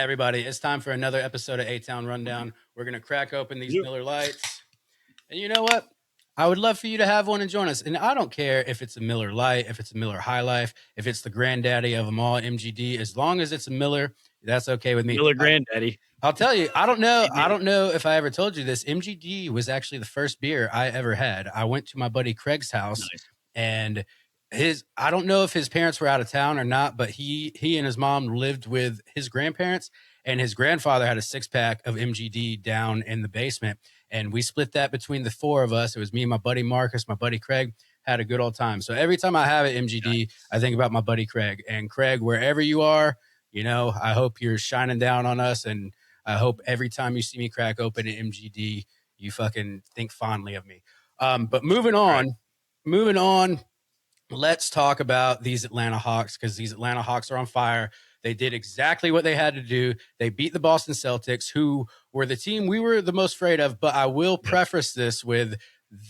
everybody. It's time for another episode of ATOWN Rundown. We're going to crack open these Miller Lights. And you know what? I would love for you to have one and join us. And I don't care if it's a Miller Light, if it's a Miller High Life, if it's the granddaddy of them all, MGD. As long as it's a Miller, that's okay with me. Miller granddaddy. I'll tell you, I don't know if I ever told you this. MGD was actually the first beer I ever had. I went to my buddy Craig's house, and I don't know if his parents were out of town or not, but he and his mom lived with his grandparents, and his grandfather had a 6-pack of MGD down in the basement, and we split that between the four of us. It was me and my buddy Marcus, my buddy Craig. Had a good old time. So every time I have an MGD, I think about my buddy Craig. And Craig, wherever you are, I hope you're shining down on us, and I hope every time you see me crack open an MGD, you fucking think fondly of me. But moving on, let's talk about these Atlanta Hawks, because these Atlanta Hawks are on fire. They did exactly what they had to do. They beat the Boston Celtics, who were the team we were the most afraid of. But I will preface this with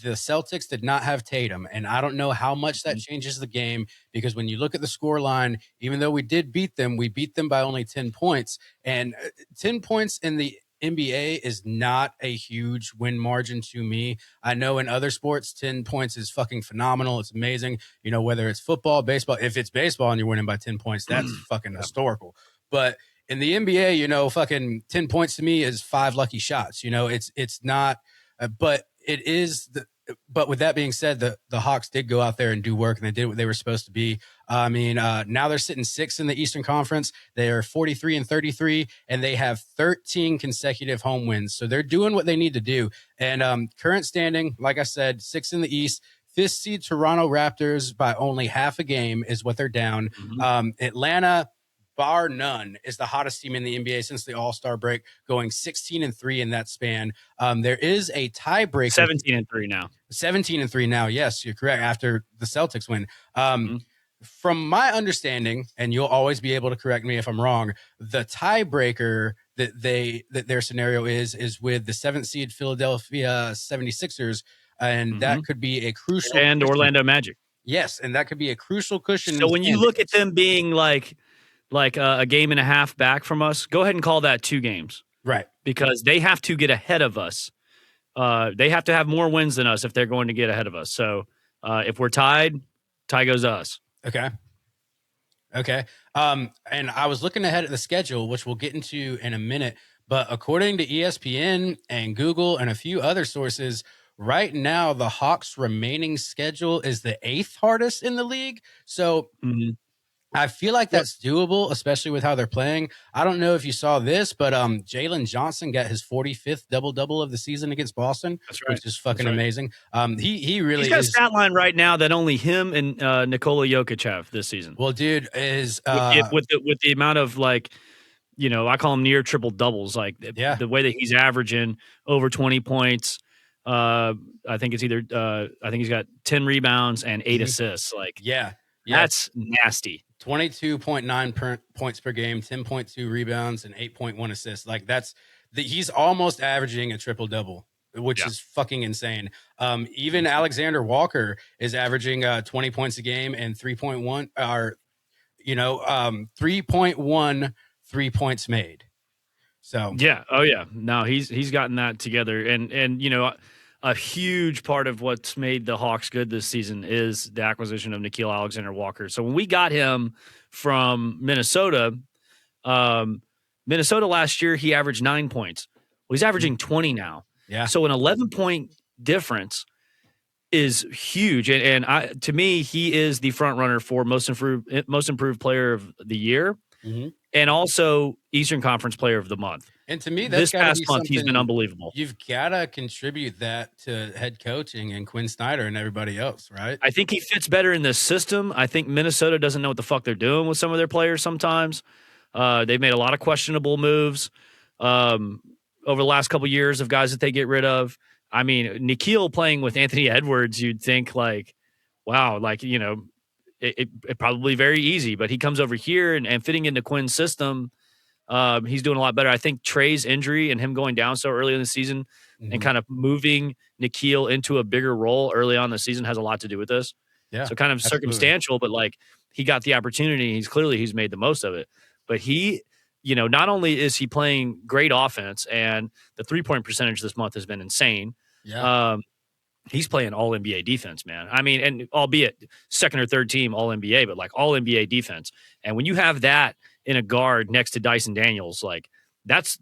the Celtics did not have Tatum, and I don't know how much that changes the game, because when you look at the score line, even though we did beat them, we beat them by only 10 points. And 10 points in the NBA is not a huge win margin to me. I know in other sports, 10 points is fucking phenomenal. It's amazing. Whether it's football, baseball, if it's baseball and you're winning by 10 points, that's fucking historical. But in the NBA, fucking 10 points to me is 5 lucky shots. It's not, but it is but with that being said, the Hawks did go out there and do work, and they did what they were supposed to be. Now they're sitting 6th in the Eastern Conference. They are 43-33, and they have 13 consecutive home wins. So they're doing what they need to do. And current standing, like I said, 6th in the East. 5th seed Toronto Raptors by only half a game is what they're down. Atlanta, bar none, is the hottest team in the NBA since the All-Star break, going 16-3 in that span. There is a tiebreaker. 17-3 now. 17-3 now. Yes, you're correct. After the Celtics win. From my understanding, and you'll always be able to correct me if I'm wrong, the tiebreaker that their scenario is with the 7th seed Philadelphia 76ers, and that could be a crucial and cushion. Orlando Magic. Yes, and that could be a crucial cushion. So when you look at them being like a game and a half back from us, go ahead and call that 2 games. Right. Because they have to get ahead of us. They have to have more wins than us if they're going to get ahead of us. So if we're tied, tie goes to us. Okay. And I was looking ahead at the schedule, which we'll get into in a minute. But according to ESPN and Google and a few other sources, right now the Hawks' remaining schedule is the 8th hardest in the league. So I feel like that's doable, especially with how they're playing. I don't know if you saw this, but Jalen Johnson got his 45th double-double of the season against Boston, which is fucking amazing. He's got a stat line right now that only him and Nikola Jokic have this season. Well, dude, is with the amount of I call them near triple doubles, the way that he's averaging over 20 points. I think he's got 10 rebounds and 8 assists. That's nasty. 22.9 points per game, 10.2 rebounds, and 8.1 assists. He's almost averaging a triple double, which is fucking insane. Even Alexander Walker is averaging 20 points a game and 3.1 3 points made. So no, he's gotten that together, and a huge part of what's made the Hawks good this season is the acquisition of Nickeil Alexander-Walker. So when we got him from Minnesota, last year, he averaged 9 points. Well, he's averaging 20 now. Yeah. So an 11-point difference is huge. And to me, he is the front runner for most improved player of the year, and also Eastern Conference player of the month. And to me, this past month, he's been unbelievable. You've got to contribute that to head coaching and Quinn Snyder and everybody else, right? I think he fits better in this system. I think Minnesota doesn't know what the fuck they're doing with some of their players sometimes. They've made a lot of questionable moves over the last couple of years of guys that they get rid of. I mean, Nickeil playing with Anthony Edwards, you'd think wow, it probably very easy, but he comes over here and fitting into Quinn's system. He's doing a lot better. I think Trey's injury and him going down so early in the season and kind of moving Nickeil into a bigger role early on in the season has a lot to do with this. Yeah. So kind of circumstantial, but he got the opportunity. He's made the most of it. But he not only is he playing great offense, and the 3-point percentage this month has been insane. Yeah. He's playing all NBA defense, man. I mean, and albeit second or third team all NBA, but like all NBA defense. And when you have that in a guard next to Dyson Daniels, like that's,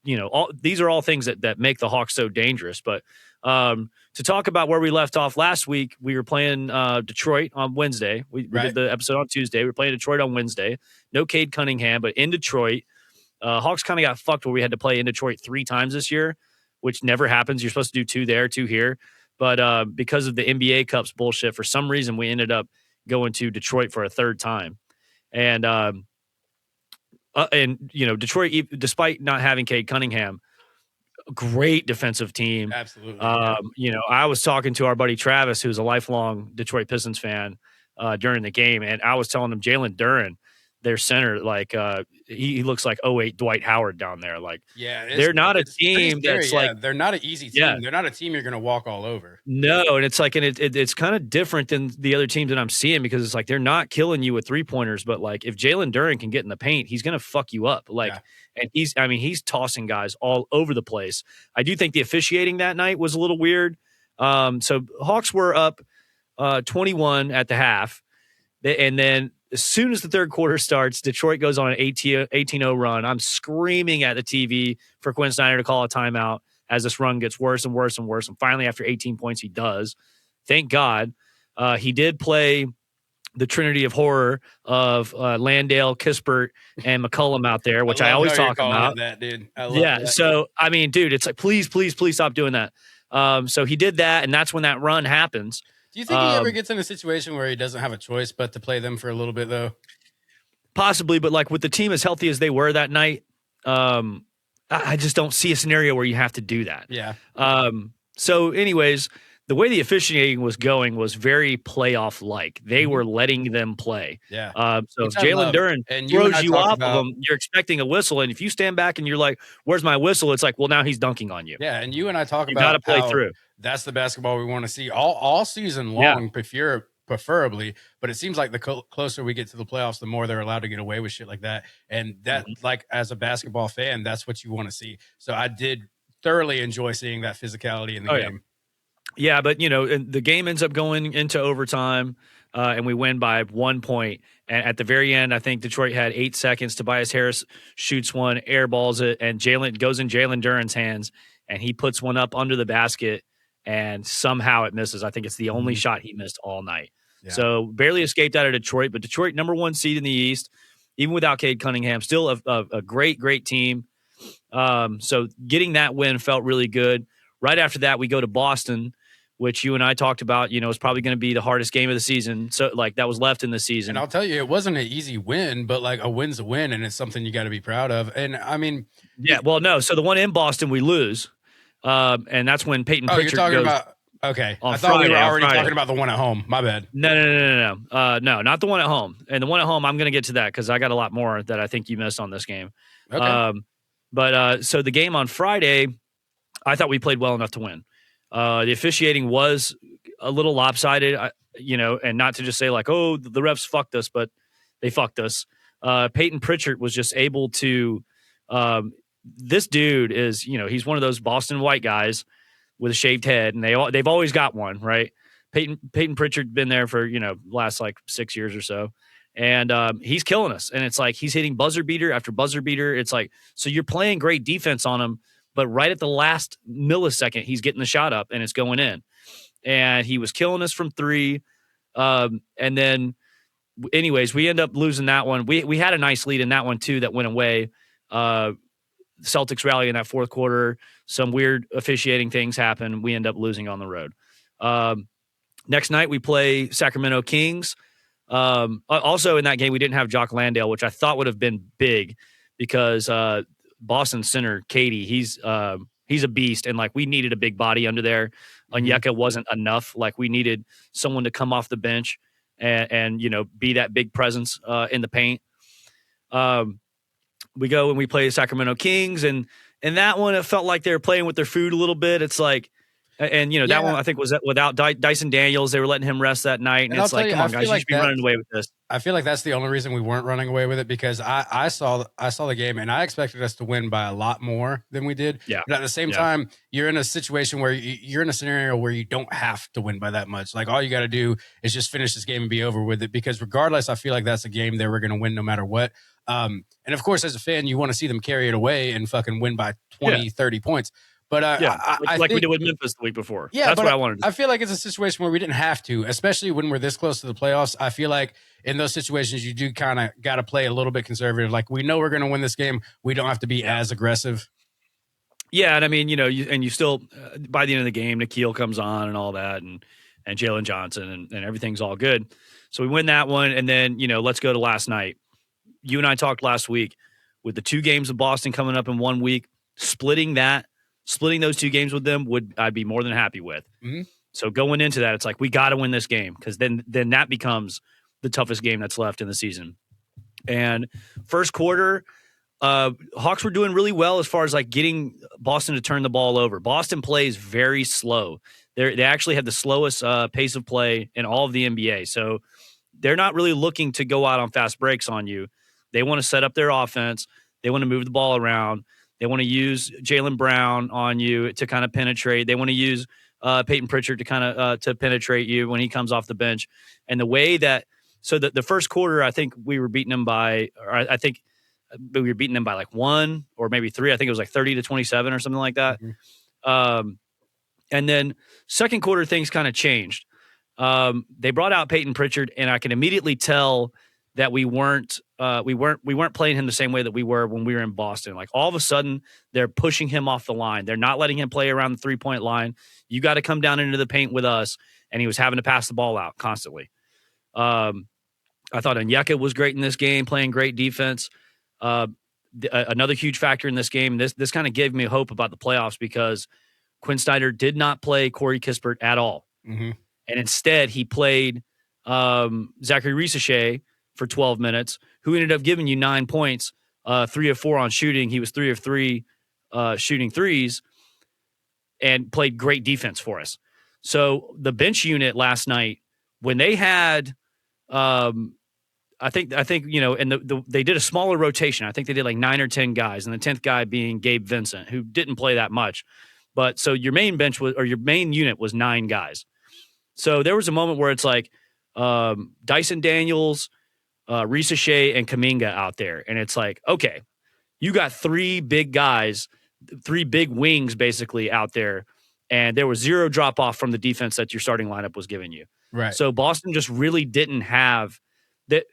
these are all things that make the Hawks so dangerous. But to talk about where we left off last week, we were playing Detroit on Wednesday. We did the episode on Tuesday. We were playing Detroit on Wednesday. No Cade Cunningham, but in Detroit, Hawks kind of got fucked where we had to play in Detroit 3 times this year, which never happens. You're supposed to do 2 there, 2 here. But because of the NBA Cups bullshit, for some reason, we ended up going to Detroit for a 3rd time. And Detroit, despite not having Cade Cunningham, great defensive team. Absolutely. I was talking to our buddy Travis, who's a lifelong Detroit Pistons fan, during the game, and I was telling him Jalen Duren, their center, like he looks like 08 Dwight Howard down there. Like, they're not a team that's like, they're not an easy team. Yeah. They're not a team you're going to walk all over. No, and it's like, and it's kind of different than the other teams that I'm seeing, because it's like they're not killing you with 3-pointers, but like if Jalen Duren can get in the paint, he's going to fuck you up. Like, and he's tossing guys all over the place. I do think the officiating that night was a little weird. So Hawks were up 21 at the half, and then as soon as the 3rd quarter starts, Detroit goes on an 18-0 run. I'm screaming at the TV for Quinn Snyder to call a timeout as this run gets worse and worse and worse. And finally, after 18 points, he does. Thank God. He did play the trinity of horror of Landale, Kispert, and McCollum out there, which I always talk about. That, dude. I love that. So, I mean, dude, it's like, please, please, please stop doing that. So he did that, and that's when that run happens. Do you think he ever gets in a situation where he doesn't have a choice but to play them for a little bit, though? Possibly, but like with the team as healthy as they were that night, I just don't see a scenario where you have to do that. Yeah. So anyways, the way the officiating was going was very playoff-like. They were letting them play. Yeah. So if Jalen Duren throws you off of them, you're expecting a whistle. And if you stand back and you're like, where's my whistle? It's like, well, now he's dunking on you. Yeah, and you and I talk about got to play through. That's the basketball we want to see all season long, preferably. But it seems like the closer we get to the playoffs, the more they're allowed to get away with shit like that. And that, like, as a basketball fan, that's what you want to see. So I did thoroughly enjoy seeing that physicality in the game. Yeah, but, the game ends up going into overtime, and we win by 1 point. And at the very end, I think Detroit had 8 seconds. Tobias Harris shoots one, airballs it, and Jalen goes in Jalen Duren's hands, and he puts one up under the basket, and somehow it misses. I think it's the only shot he missed all night. Yeah. So barely escaped out of Detroit, but Detroit, number 1 seed in the East, even without Cade Cunningham, still a great, great team. So getting that win felt really good. Right after that, we go to Boston, which you and I talked about, is probably going to be the hardest game of the season. So, like, that was left in the season. And I'll tell you, it wasn't an easy win, but, like, a win's a win, and it's something you got to be proud of. And, I mean... Yeah, well, no. So, the one in Boston, we lose. And that's when Peyton Pritchard you're talking goes... about... Okay. I thought we were already talking about the one at home. My bad. No. No, not the one at home. And the one at home, I'm going to get to that because I got a lot more that I think you missed on this game. Okay. So the game on Friday, I thought we played well enough to win. The officiating was a little lopsided, and not to just say like, oh, the refs fucked us, but they fucked us. Peyton Pritchard was just able to, this dude is, he's one of those Boston white guys with a shaved head, and they've always got one, right? Peyton Pritchard been there for, last like 6 years or so. And he's killing us. And it's like he's hitting buzzer beater after buzzer beater. It's like, so you're playing great defense on him, but right at the last millisecond, he's getting the shot up and it's going in. And he was killing us from 3. And then, anyways, we end up losing that one. We had a nice lead in that one, too, that went away. Celtics rally in that 4th quarter. Some weird officiating things happen. We end up losing on the road. Next night, we play Sacramento Kings. Also in that game, we didn't have Jock Landale, which I thought would have been big because Boston center Katie, he's a beast, and like we needed a big body under there. Onyeka wasn't enough. Like we needed someone to come off the bench and be that big presence in the paint. We go and we play Sacramento Kings, and that one it felt like they were playing with their food a little bit. It's like And that one I think was without Dyson Daniels. They were letting him rest that night, and it's like, come on, guys, you should be running away with this. I feel like that's the only reason we weren't running away with it, because I saw the game and I expected us to win by a lot more than we did. Yeah. But at the same time, you're in a situation where you're in a scenario where you don't have to win by that much. Like, all you got to do is just finish this game and be over with it, because regardless, I feel like that's a game that we're going to win no matter what. And of course, as a fan, you want to see them carry it away and fucking win by 20, 30 points. But I like think, we did with Memphis the week before. Yeah, that's what I wanted. I feel like it's a situation where we didn't have to, especially when we're this close to the playoffs. I feel like in those situations, you do kind of got to play a little bit conservative. Like, we know we're going to win this game. We don't have to be as aggressive. Yeah, and I mean, you still by the end of the game, Nikhil comes on and all that, and Jalen Johnson, and everything's all good. So we win that one, and then let's go to last night. You and I talked last week with the 2 games of Boston coming up in 1 week, splitting those 2 games with them I'd be more than happy with. Mm-hmm. So going into that, it's like, we got to win this game, because then that becomes the toughest game that's left in the season. And first quarter, Hawks were doing really well as far as like getting Boston to turn the ball over. Boston plays very slow. They actually have the slowest pace of play in all of the NBA. So they're not really looking to go out on fast breaks on you. They want to set up their offense. They want to move the ball around. They want to use Jaylen Brown on you to kind of penetrate. They want to use Peyton Pritchard to kind of to penetrate you when he comes off the bench. And the way that the first quarter, I think we were beating them by, like 1 or maybe 3. I think it was like 30-27 or something like that. Mm-hmm. And then second quarter, things kind of changed. They brought out Peyton Pritchard, and I can immediately tell that we weren't playing him the same way that we were when we were in Boston. Like, all of a sudden, they're pushing him off the line. They're not letting him play around the 3-point line. You got to come down into the paint with us, and he was having to pass the ball out constantly. I thought Onyeka was great in this game, playing great defense. Another huge factor in this game, this kind of gave me hope about the playoffs, because Quinn Snyder did not play Corey Kispert at all. Mm-hmm. And instead, he played Zachary Risachet for 12 minutes, who ended up giving you 9 points, 3 of 4 on shooting. He was 3 of 3 shooting threes, and played great defense for us. So the bench unit last night, when they had, I think and they did a smaller rotation. I think they did like 9 or 10 guys, and the 10th guy being Gabe Vincent, who didn't play that much. But so your main your main unit was 9 guys. So there was a moment where it's like Dyson Daniels, Risachet, and Kuminga out there. And it's like, okay, you got 3 big guys, 3 big wings basically out there. And there was 0 drop off from the defense that your starting lineup was giving you. Right. So Boston just really didn't have that.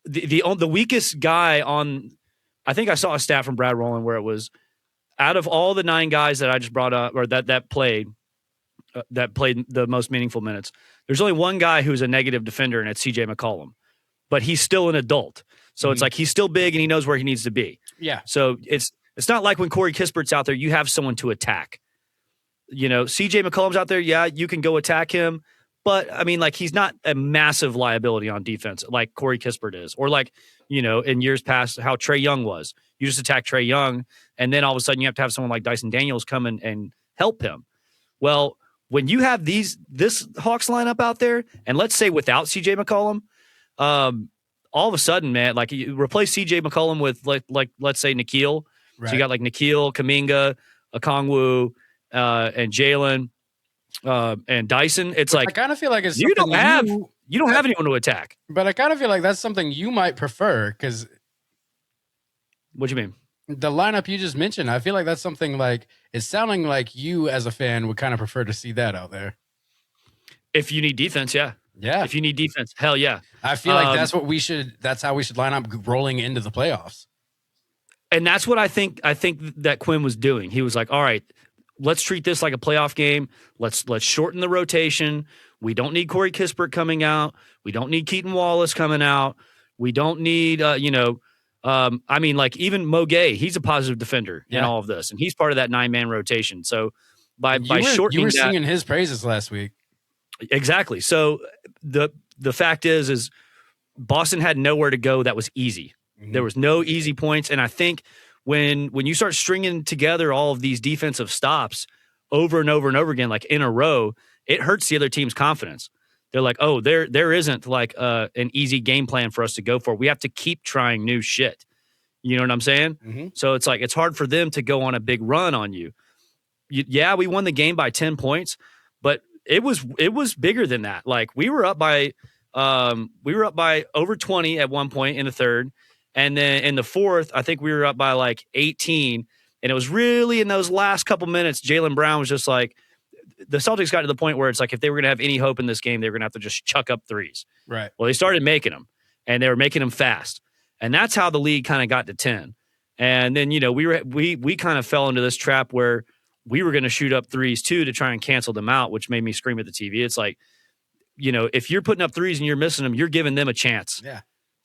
The weakest guy on, I think I saw a stat from Brad Rowland where it was, out of all the 9 guys that I just brought up, or that played the most meaningful minutes, there's only one guy who's a negative defender, and it's CJ McCollum. But he's still an adult. So It's like, he's still big and he knows where he needs to be. Yeah. So it's not like when Corey Kispert's out there, you have someone to attack. CJ McCollum's out there, yeah, you can go attack him. But, I mean, like, he's not a massive liability on defense like Corey Kispert is. Or like, in years past, how Trae Young was. You just attack Trae Young, and then all of a sudden you have to have someone like Dyson Daniels come in and help him. Well, when you have this Hawks lineup out there, and let's say without CJ McCollum, all of a sudden, man, like, you replace CJ McCollum with like let's say Nikhil. Right. So you got like Nikhil, Kuminga, Okongwu, and Jalen, and Dyson. It's like, I kind of feel like you don't have anyone to attack. But I kind of feel like that's something you might prefer, because what do you mean? The lineup you just mentioned, I feel like that's something like, it's sounding like you as a fan would kind of prefer to see that out there. If you need defense, yeah. Yeah. If you need defense, hell yeah. I feel like that's how we should line up rolling into the playoffs. And that's what I think that Quinn was doing. He was like, all right, let's treat this like a playoff game. Let's shorten the rotation. We don't need Corey Kispert coming out. We don't need Keaton Wallace coming out. We don't need, I mean, like, even Mo Gay, he's a positive defender in all of this, and he's part of that 9-man rotation. So by shortening, you were singing his praises last week. Exactly. So the fact is Boston had nowhere to go that was easy. Mm-hmm. There was no easy points, and I think when you start stringing together all of these defensive stops, over and over and over again, like in a row, it hurts the other team's confidence. They're like, oh, there isn't like an easy game plan for us to go for. We have to keep trying new shit. You know what I'm saying? Mm-hmm. So it's like it's hard for them to go on a big run on you. Yeah, we won the game by 10 points, but it was bigger than that. Like we were up by over 20 at one point in the third, and then in the fourth, I think we were up by like 18. And it was really in those last couple minutes, Jaylen Brown was just like, the Celtics got to the point where it's like if they were going to have any hope in this game, they were going to have to just chuck up threes. Right. Well, they started making them, and they were making them fast, and that's how the league kind of got to 10. And then we kind of fell into this trap where we were going to shoot up threes too to try and cancel them out, which made me scream at the TV. It's like, if you're putting up threes and you're missing them, you're giving them a chance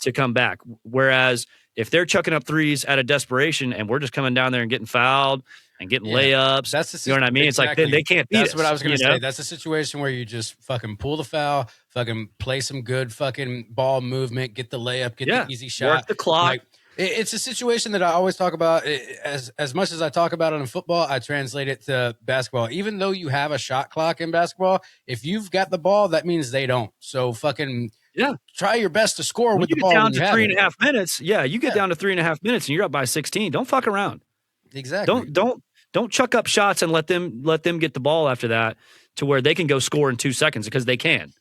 to come back. Whereas if they're chucking up threes out of desperation and we're just coming down there and getting fouled and getting layups, that's you know what I mean? Exactly. It's like they can't beat us. That's what I was going to say. That's a situation where you just fucking pull the foul, fucking play some good fucking ball movement, get the layup, get the easy shot. Work the clock. Like, it's a situation that I always talk about. As much as I talk about it in football, I translate it to basketball. Even though you have a shot clock in basketball, if you've got the ball, that means they don't. So fucking try your best to score with the ball. Down to 3.5 minutes. Yeah, you get down to 3.5 minutes and you're up by 16. Don't fuck around. Exactly. Don't chuck up shots and let them get the ball after that to where they can go score in 2 seconds, because they can.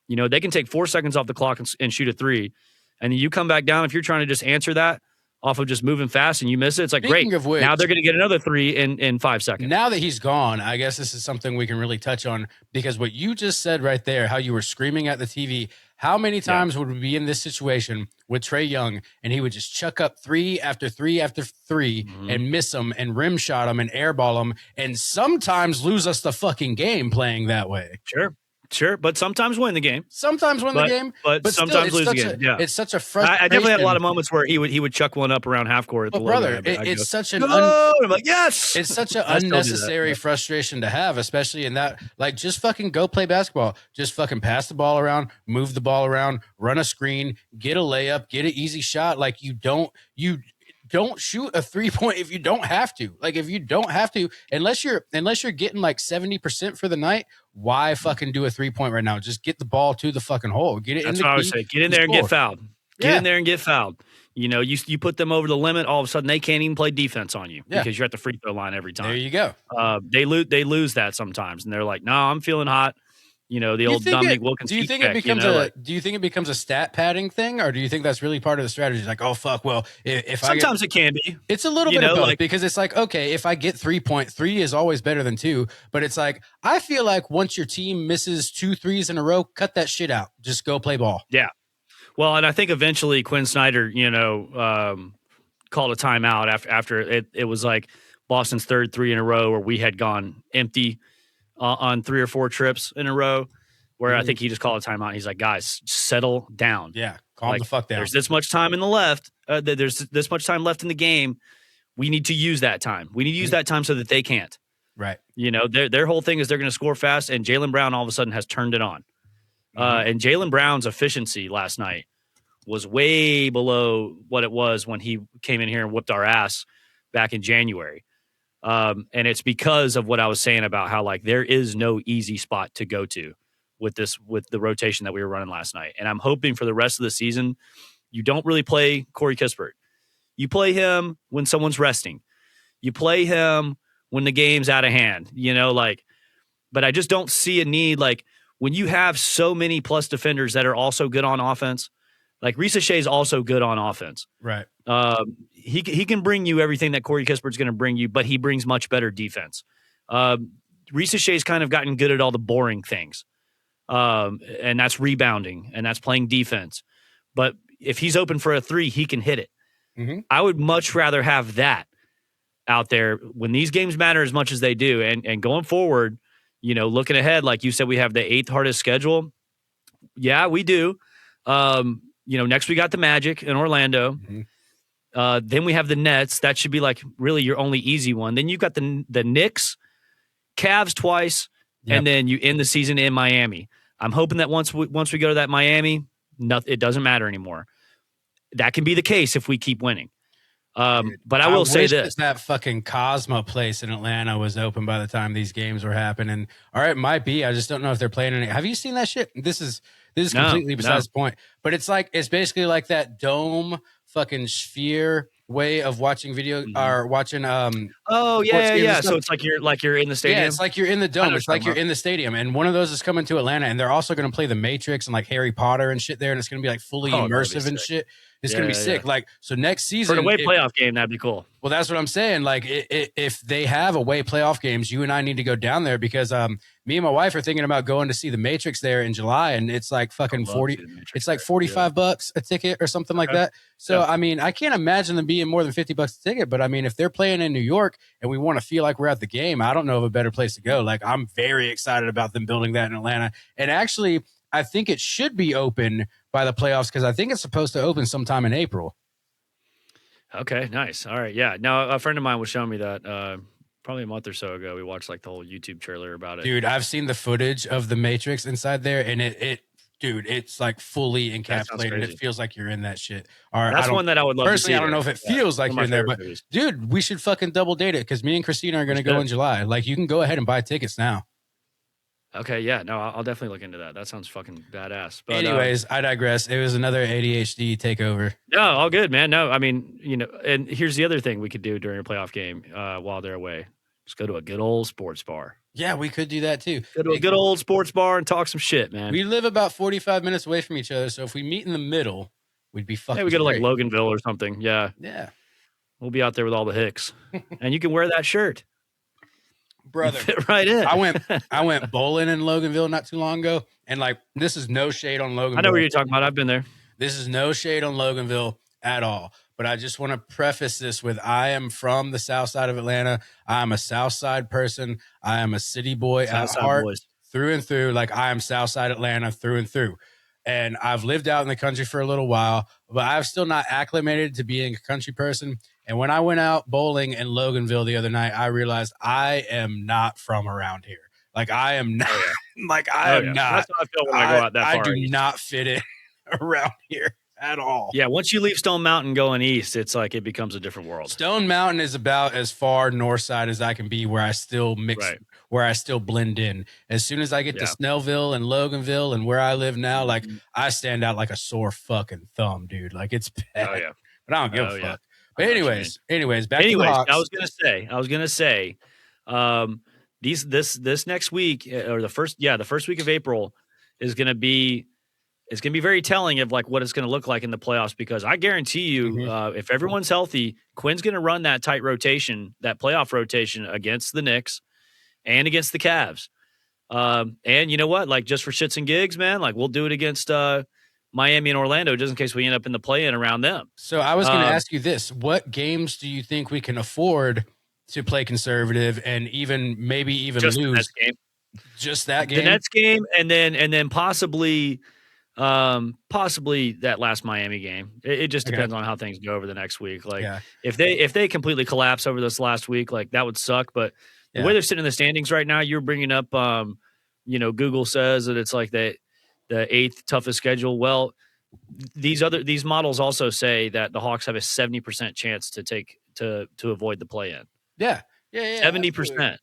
They can take 4 seconds off the clock and shoot a three, and then you come back down. If you're trying to just answer that off of just moving fast and you miss it, it's like, Speaking great. of which, now they're going to get another three in 5 seconds. Now that he's gone, I guess this is something we can really touch on, because what you just said right there, how you were screaming at the TV, how many times would we be in this situation with Trae Young and he would just chuck up three after three after three and miss them and rim shot them and airball them and sometimes lose us the fucking game playing that way? Sure, but sometimes win the game. Sometimes win the game, but sometimes lose the game. It's such a frustration. I definitely had a lot of moments where he would chuck one up around half court. But brother, it's such an I'm like, yes. It's such an unnecessary frustration to have, especially in that. Like, just fucking go play basketball. Just fucking pass the ball around, move the ball around, run a screen, get a layup, get an easy shot. Like you don't shoot a 3-point if you don't have to. Like, if you don't have to, unless you're getting like 70% for the night, why fucking do a 3-point right now? Just get the ball to the fucking hole. Get it. That's what I would say. Get in there and get fouled. Get in there and get fouled. You put them over the limit, all of a sudden they can't even play defense on you because you're at the free throw line every time. There you go. They lose that sometimes, and they're like, no, I'm feeling hot. The old Dominique Wilkins. Do you think it becomes a stat padding thing, or do you think that's really part of the strategy? Like, oh fuck, well, if sometimes it can be. It's a little bit of both, because it's like, okay, if I get 3 is always better than 2, but it's like, I feel like once your team misses 2 threes in a row, cut that shit out. Just go play ball. Yeah. Well, and I think eventually Quinn Snyder, called a timeout after it was like Boston's third 3 in a row where we had gone empty on 3 or 4 trips in a row, where I think he just called a timeout. He's like, guys, settle down. Yeah, calm the fuck down. There's this much time in the left. There's this much time left in the game. We need to use that time. We need to use that time so that they can't. Right. Their whole thing is they're going to score fast, and Jaylen Brown all of a sudden has turned it on. And Jaylen Brown's efficiency last night was way below what it was when he came in here and whooped our ass back in January. And it's because of what I was saying about how, like, there is no easy spot to go to with the rotation that we were running last night. And I'm hoping for the rest of the season, you don't really play Corey Kispert. You play him when someone's resting. You play him when the game's out of hand, but I just don't see a need. Like, when you have so many plus defenders that are also good on offense, like Risa Shea is also good on offense. Right. He can bring you everything that Corey Kispert's going to bring you, but he brings much better defense. Risa Shea's kind of gotten good at all the boring things. And that's rebounding, and that's playing defense. But if he's open for a 3, he can hit it. Mm-hmm. I would much rather have that out there when these games matter as much as they do. And going forward, looking ahead, like you said, we have the 8th hardest schedule. Yeah, we do. Next we got the Magic in Orlando. Mm-hmm. Then we have the Nets. That should be like really your only easy one. Then you've got the Knicks, Cavs twice, and then you end the season in Miami. I'm hoping that once we go to that Miami, it doesn't matter anymore. That can be the case if we keep winning. Dude, But I I will say wish that this. that fucking Cosmo place in Atlanta was open by the time these games were happening. All right, it might be. I just don't know if they're playing any. Have you seen that shit? This is No, completely no. besides the point. But it's basically like that dome fucking sphere way of watching video Mhm. or watching Oh sports yeah, games and yeah. stuff. So it's like you're in the Yeah, it's stadium. like you're in the I know dome. what It's you're like talking you're about. in the stadium. And one of those is coming to Atlanta, and they're also going to play the Matrix and like Harry Potter and shit there, and it's going to be like fully Oh, that'd be immersive and sick. shit. It's going to Yeah, be yeah, yeah. sick. Like so, next For an season, away playoff game, that'd be cool. well, that's what I'm saying. Like, if they have away playoff games, you and I need to go down there because me and my wife are thinking about going to see the Matrix there in July, and it's like I fucking would love to 40. see the Matrix It's like there. Yeah. $45 a ticket or something like Okay. that. So, Yeah. I mean, I can't imagine them being more than $50 a ticket. But I mean, if they're playing in New York and we want to feel like we're at the game, I don't know of a better place to go. Like, I'm very excited about them building that in Atlanta, and actually, I think it should be open by the playoffs because I think it's supposed to open sometime in April. Okay, nice. All right. Yeah. Now, a friend of mine was showing me that probably a month or so ago. We watched like the whole YouTube trailer about it. Dude, I've seen the footage of the Matrix inside there, and dude, it's like fully That sounds encapsulated. It crazy. feels like you're in that shit. Or I That's don't one that I would love to personally, see I don't know there. if it Yeah. feels One like of you're my in there, favorite but movies. dude, we should fucking double date it because me and Christina are We gonna go should. in July. Like, you can go ahead and buy tickets now. Okay. Yeah. No, I'll definitely look into that. That sounds fucking badass. But Anyways, I digress. It was another ADHD takeover. no, all good, man. No, I mean, and here's the other thing we could do during a playoff game while they're away. Just go to a good old sports bar. Yeah, we could do that too. Go to a good old sports bar and talk some shit, man. We live about 45 minutes away from each other, so if we meet in the middle, we'd be fucking Yeah, we go to like straight. Loganville or something. Yeah. Yeah. We'll be out there with all the hicks. And you can wear that shirt. Brother. Fit right in. I went bowling in Loganville not too long ago, and like this is no shade on Loganville. I know what you're talking about. I've been there. This is no shade on Loganville at all. But I just want to preface this with I am from the south side of Atlanta. I'm a south side person. I am a city boy at Southside heart boys. through and through. Like, I am south side Atlanta through and through. And I've lived out in the country for a little while, but I've still not acclimated to being a country person. And when I went out bowling in Loganville the other night, I realized I am not from around here. Like, I am not. Oh, yeah. Like, I am not. That's how I feel when I go out that far. I do east. not fit in around here at all. Yeah, once you leave Stone Mountain going east, it's like it becomes a different world. Stone Mountain is about as far north side as I can be, where I still mix, Right. where I still blend in. As soon as I get to Snellville and Loganville and where I live now, like, I stand out like a sore fucking thumb, dude. Like, it's bad. Oh yeah. But I don't give a fuck. But anyways, back to the Hawks. I was gonna say, this next week or the first week of April is gonna be. It's going to be very telling of like what it's going to look like in the playoffs because I guarantee you, if everyone's healthy, Quinn's going to run that tight rotation, that playoff rotation against the Knicks and against the Cavs. And you know what? Like just for shits and gigs, man, like we'll do it against Miami and Orlando just in case we end up in the play-in around them. So I was going to ask you this. What games do you think we can afford to play conservative and maybe even just lose? The Nets game. Just that game? The Nets game and then possibly that last Miami game. It just depends on how things go over the next week. Like if they completely collapse over this last week, like that would suck. But the way they're sitting in the standings right now, you're bringing up, Google says that it's like the 8th toughest schedule. Well, these models also say that the Hawks have a 70% chance to avoid the play-in. Yeah. 70%.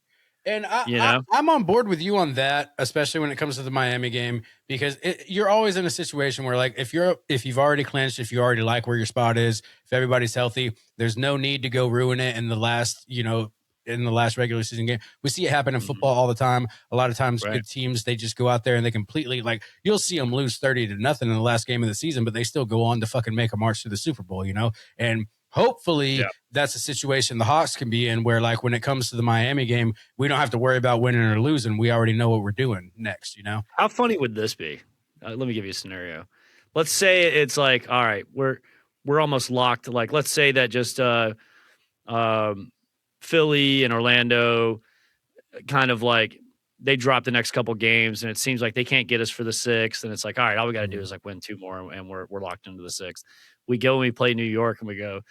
And I'm on board with you on that, especially when it comes to the Miami game, because you're always in a situation where, like, if you've already clinched, if you already like where your spot is, if everybody's healthy, there's no need to go ruin it in the last regular season game. We see it happen in football all the time. A lot of times, good teams, they just go out there and they completely, like, you'll see them lose 30-0 in the last game of the season, but they still go on to fucking make a march to the Super Bowl, and hopefully that's a situation the Hawks can be in where, like, when it comes to the Miami game, we don't have to worry about winning or losing. We already know what we're doing next, How funny would this be? Let me give you a scenario. Let's say it's like, all right, we're almost locked. Like, let's say that just Philly and Orlando kind of like they drop the next couple games and it seems like they can't get us for the 6th. And it's like, all right, all we got to do is like win 2 more and we're locked into the 6th. We go and we play New York and we go,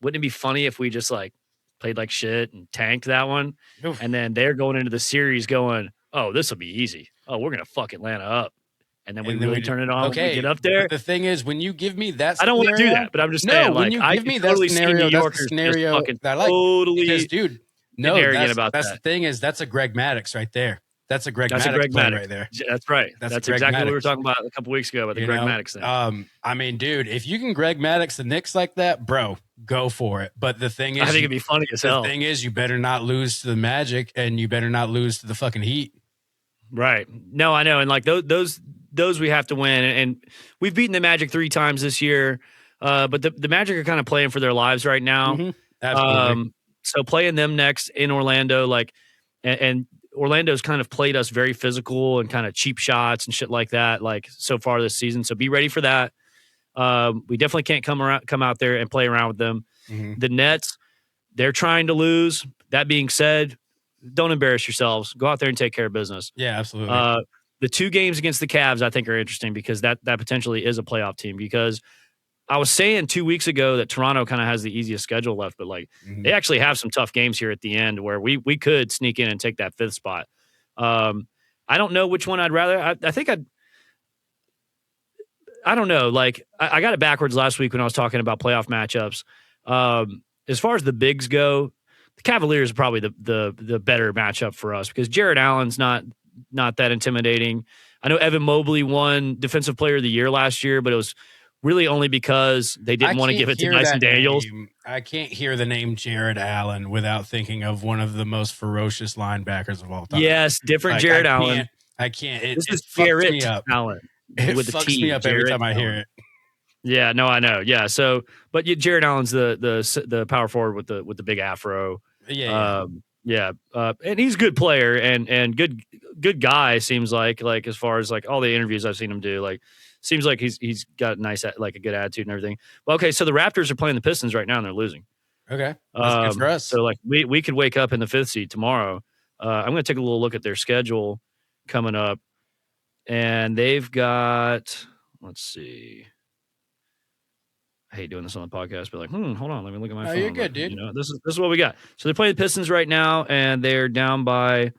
wouldn't it be funny if we just like played like shit and tanked that one? Oof. And then they're going into the series going, oh, this will be easy. Oh, we're going to fuck Atlanta up. and then we really turn it on when we get up but there. the thing is, when you give me that I don't want to do that, but I'm just saying, when like, you I give can me totally that see New scenario, that's the Yorkers just scenario fucking that I like. totally Because, dude, arrogant about that's that. the thing is, that's a Greg Maddux right there. That's a Greg Maddux Greg play Maddux right there. That's right. That's exactly what we were talking about a couple weeks ago about the Greg Maddux thing. I mean, dude, if you can Greg Maddux the Knicks like that, bro, go for it. But the thing is, I think it'd be funny as hell. The thing is, you better not lose to the Magic, and you better not lose to the fucking Heat. Right. No, I know. And like those we have to win. And we've beaten the Magic 3 times this year. But the Magic are kind of playing for their lives right now. Mm-hmm. Absolutely. So playing them next in Orlando, like, and Orlando's kind of played us very physical and kind of cheap shots and shit like that, like so far this season. So be ready for that. We definitely can't come out there and play around with them. Mm-hmm. The Nets, they're trying to lose. That being said, don't embarrass yourselves. Go out there and take care of business. Yeah, absolutely. The 2 games against the Cavs, I think, are interesting because that potentially is a playoff team. Because I was saying 2 weeks ago that Toronto kind of has the easiest schedule left, but like they actually have some tough games here at the end where we could sneak in and take that 5th spot. I don't know which one I'd rather. I think I don't know. Like I got it backwards last week when I was talking about playoff matchups. As far as the bigs go, the Cavaliers are probably the better matchup for us because Jared Allen's not that intimidating. I know Evan Mobley won Defensive Player of the Year last year, but it was really only because they didn't want to give it to Dyson Daniels. I can't hear the name Jared Allen without thinking of one of the most ferocious linebackers of all time. Yes, different Jared Allen. I can't. It Jared me up. Allen. It with fucks the T, me up Jared every time I hear it. Yeah, no, I know. Yeah, so but Jared Allen's the power forward with the big afro. Yeah. And he's a good player and good guy. Seems like as far as like all the interviews I've seen him do, like seems like he's got a good attitude and everything. Well, okay, so the Raptors are playing the Pistons right now and they're losing. Okay, that's good for us. So like we could wake up in the 5th seed tomorrow. I'm going to take a little look at their schedule coming up, and they've got. Let's see. I hate doing this on the podcast, but like, hold on, let me look at my phone. You're good, dude. You know, this is what we got. So they're playing the Pistons right now, and they're down by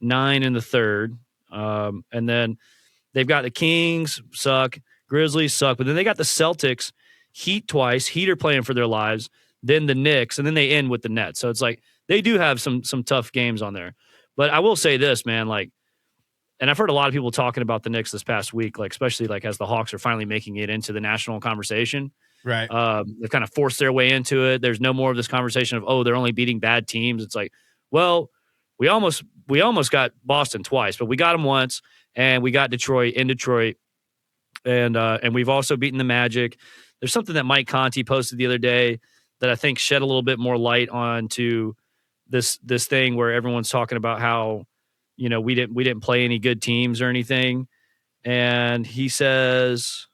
9 in the 3rd. And then they've got the Kings suck, Grizzlies suck, but then they got the Celtics, Heat twice. Heat are playing for their lives. Then the Knicks, and then they end with the Nets. So it's like they do have some tough games on there. But I will say this, man, like, and I've heard a lot of people talking about the Knicks this past week, like especially like as the Hawks are finally making it into the national conversation. Right. They've kind of forced their way into it. There's no more of this conversation of, oh, they're only beating bad teams. It's like, well, we almost got Boston twice, but we got them once, and we got Detroit in Detroit, and we've also beaten the Magic. There's something that Mike Conti posted the other day that I think shed a little bit more light onto this thing where everyone's talking about how, you know, we didn't play any good teams or anything, and he says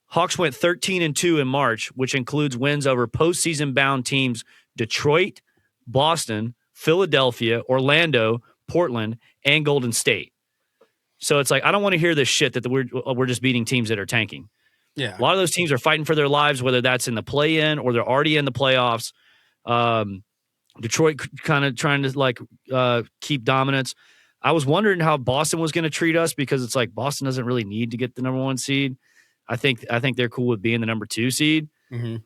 Hawks went 13-2 in March, which includes wins over postseason bound teams Detroit, Boston, Philadelphia, Orlando, Portland, and Golden State. So it's like, I don't want to hear this shit that we're just beating teams that are tanking. Yeah. A lot of those teams are fighting for their lives, whether that's in the play-in or they're already in the playoffs. Detroit kind of trying to keep dominance. I was wondering how Boston was going to treat us because it's like Boston doesn't really need to get the number 1 seed. I think they're cool with being the number 2 seed. Mm-hmm.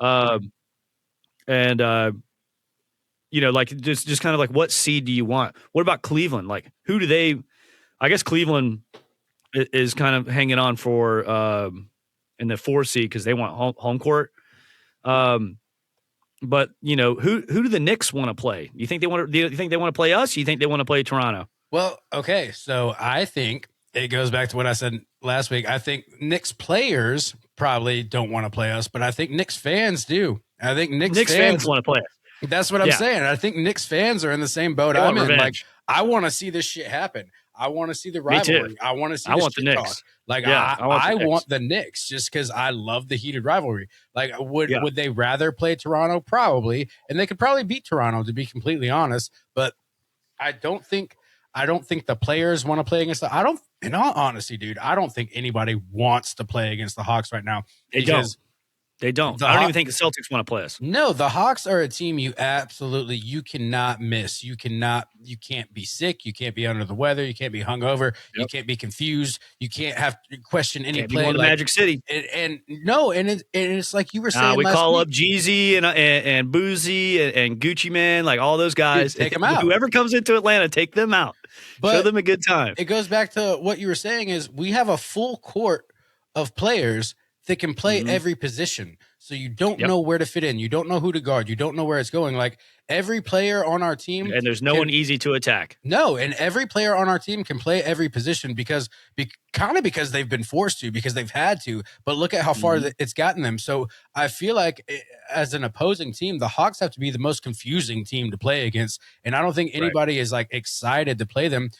You know, like just kind of like, what seed do you want? What about Cleveland? Like, who do they? I guess Cleveland is kind of hanging on for in the 4 seed because they want home court. But you know, who do the Knicks want to play? Do you think they want to play us? Do you think they want to play Toronto? Well, okay, so I think it goes back to what I said last week. I think Knicks players probably don't want to play us, but I think Knicks fans do. I think Knicks fans want to play us. That's what I'm saying. I think Knicks fans are in the same boat I'm in. Like, I want to see this shit happen. I want to see the rivalry. I want to see the Knicks. Talk. Like, I want the Knicks just because I love the heated rivalry. Like, would they rather play Toronto? Probably. And they could probably beat Toronto, to be completely honest. But I don't think the players want to play against in all honesty, dude, I don't think anybody wants to play against the Hawks right now. They don't. They don't. The I don't Haw- even think the Celtics want to play us. No, the Hawks are a team you cannot miss. You can't be sick. You can't be under the weather. You can't be hungover. You Yep. can't be confused. You can't have to question any Can't be play. going to Like, Magic City. and no, and it's like you were saying We last call week. up Jeezy and Boozy and Gucci Man, like all those guys. Dude, take them out. Whoever comes into Atlanta, take them out. But show them a good time. It goes back to what you were saying is we have a full court of players that can play every position. So you don't know where to fit in. You don't know who to guard. You don't know where it's going. Like every player on our team. And there's no one easy to attack. No. And every player on our team can play every position because they've been forced to, because they've had to. But look at how far it's gotten them. So I feel like as an opposing team, the Hawks have to be the most confusing team to play against. And I don't think anybody is like excited to play them.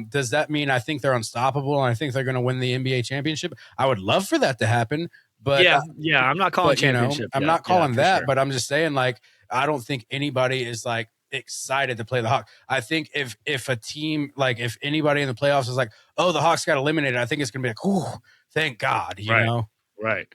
Does that mean I think they're unstoppable and I think they're going to win the NBA championship? I would love for that to happen. But I'm not calling championship. I'm not calling that, sure. but I'm just saying, like, I don't think anybody is like excited to play the Hawks. I think if a team, like if anybody in the playoffs is like, oh, the Hawks got eliminated, I think it's gonna be like, oh, thank God, you know? Right.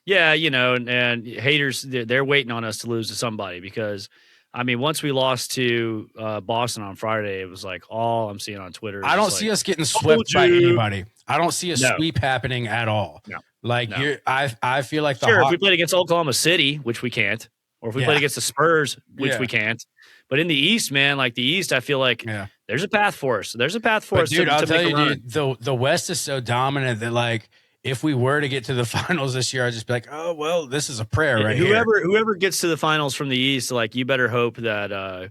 Yeah, and haters, they're waiting on us to lose to somebody because I mean, once we lost to Boston on Friday, it was like all I'm seeing on Twitter. I don't see us getting swept by anybody. I don't see a sweep happening at all. No. I feel like if we played against Oklahoma City, which we can't, or if we played against the Spurs, which we can't. But in the East, man, like the East, I feel like there's a path for us. There's a path for us. Dude, I'll tell you, dude, the West is so dominant that like if we were to get to the finals this year, I'd just be like, oh well, this is a prayer right here. Whoever gets to the finals from the East, like you better hope that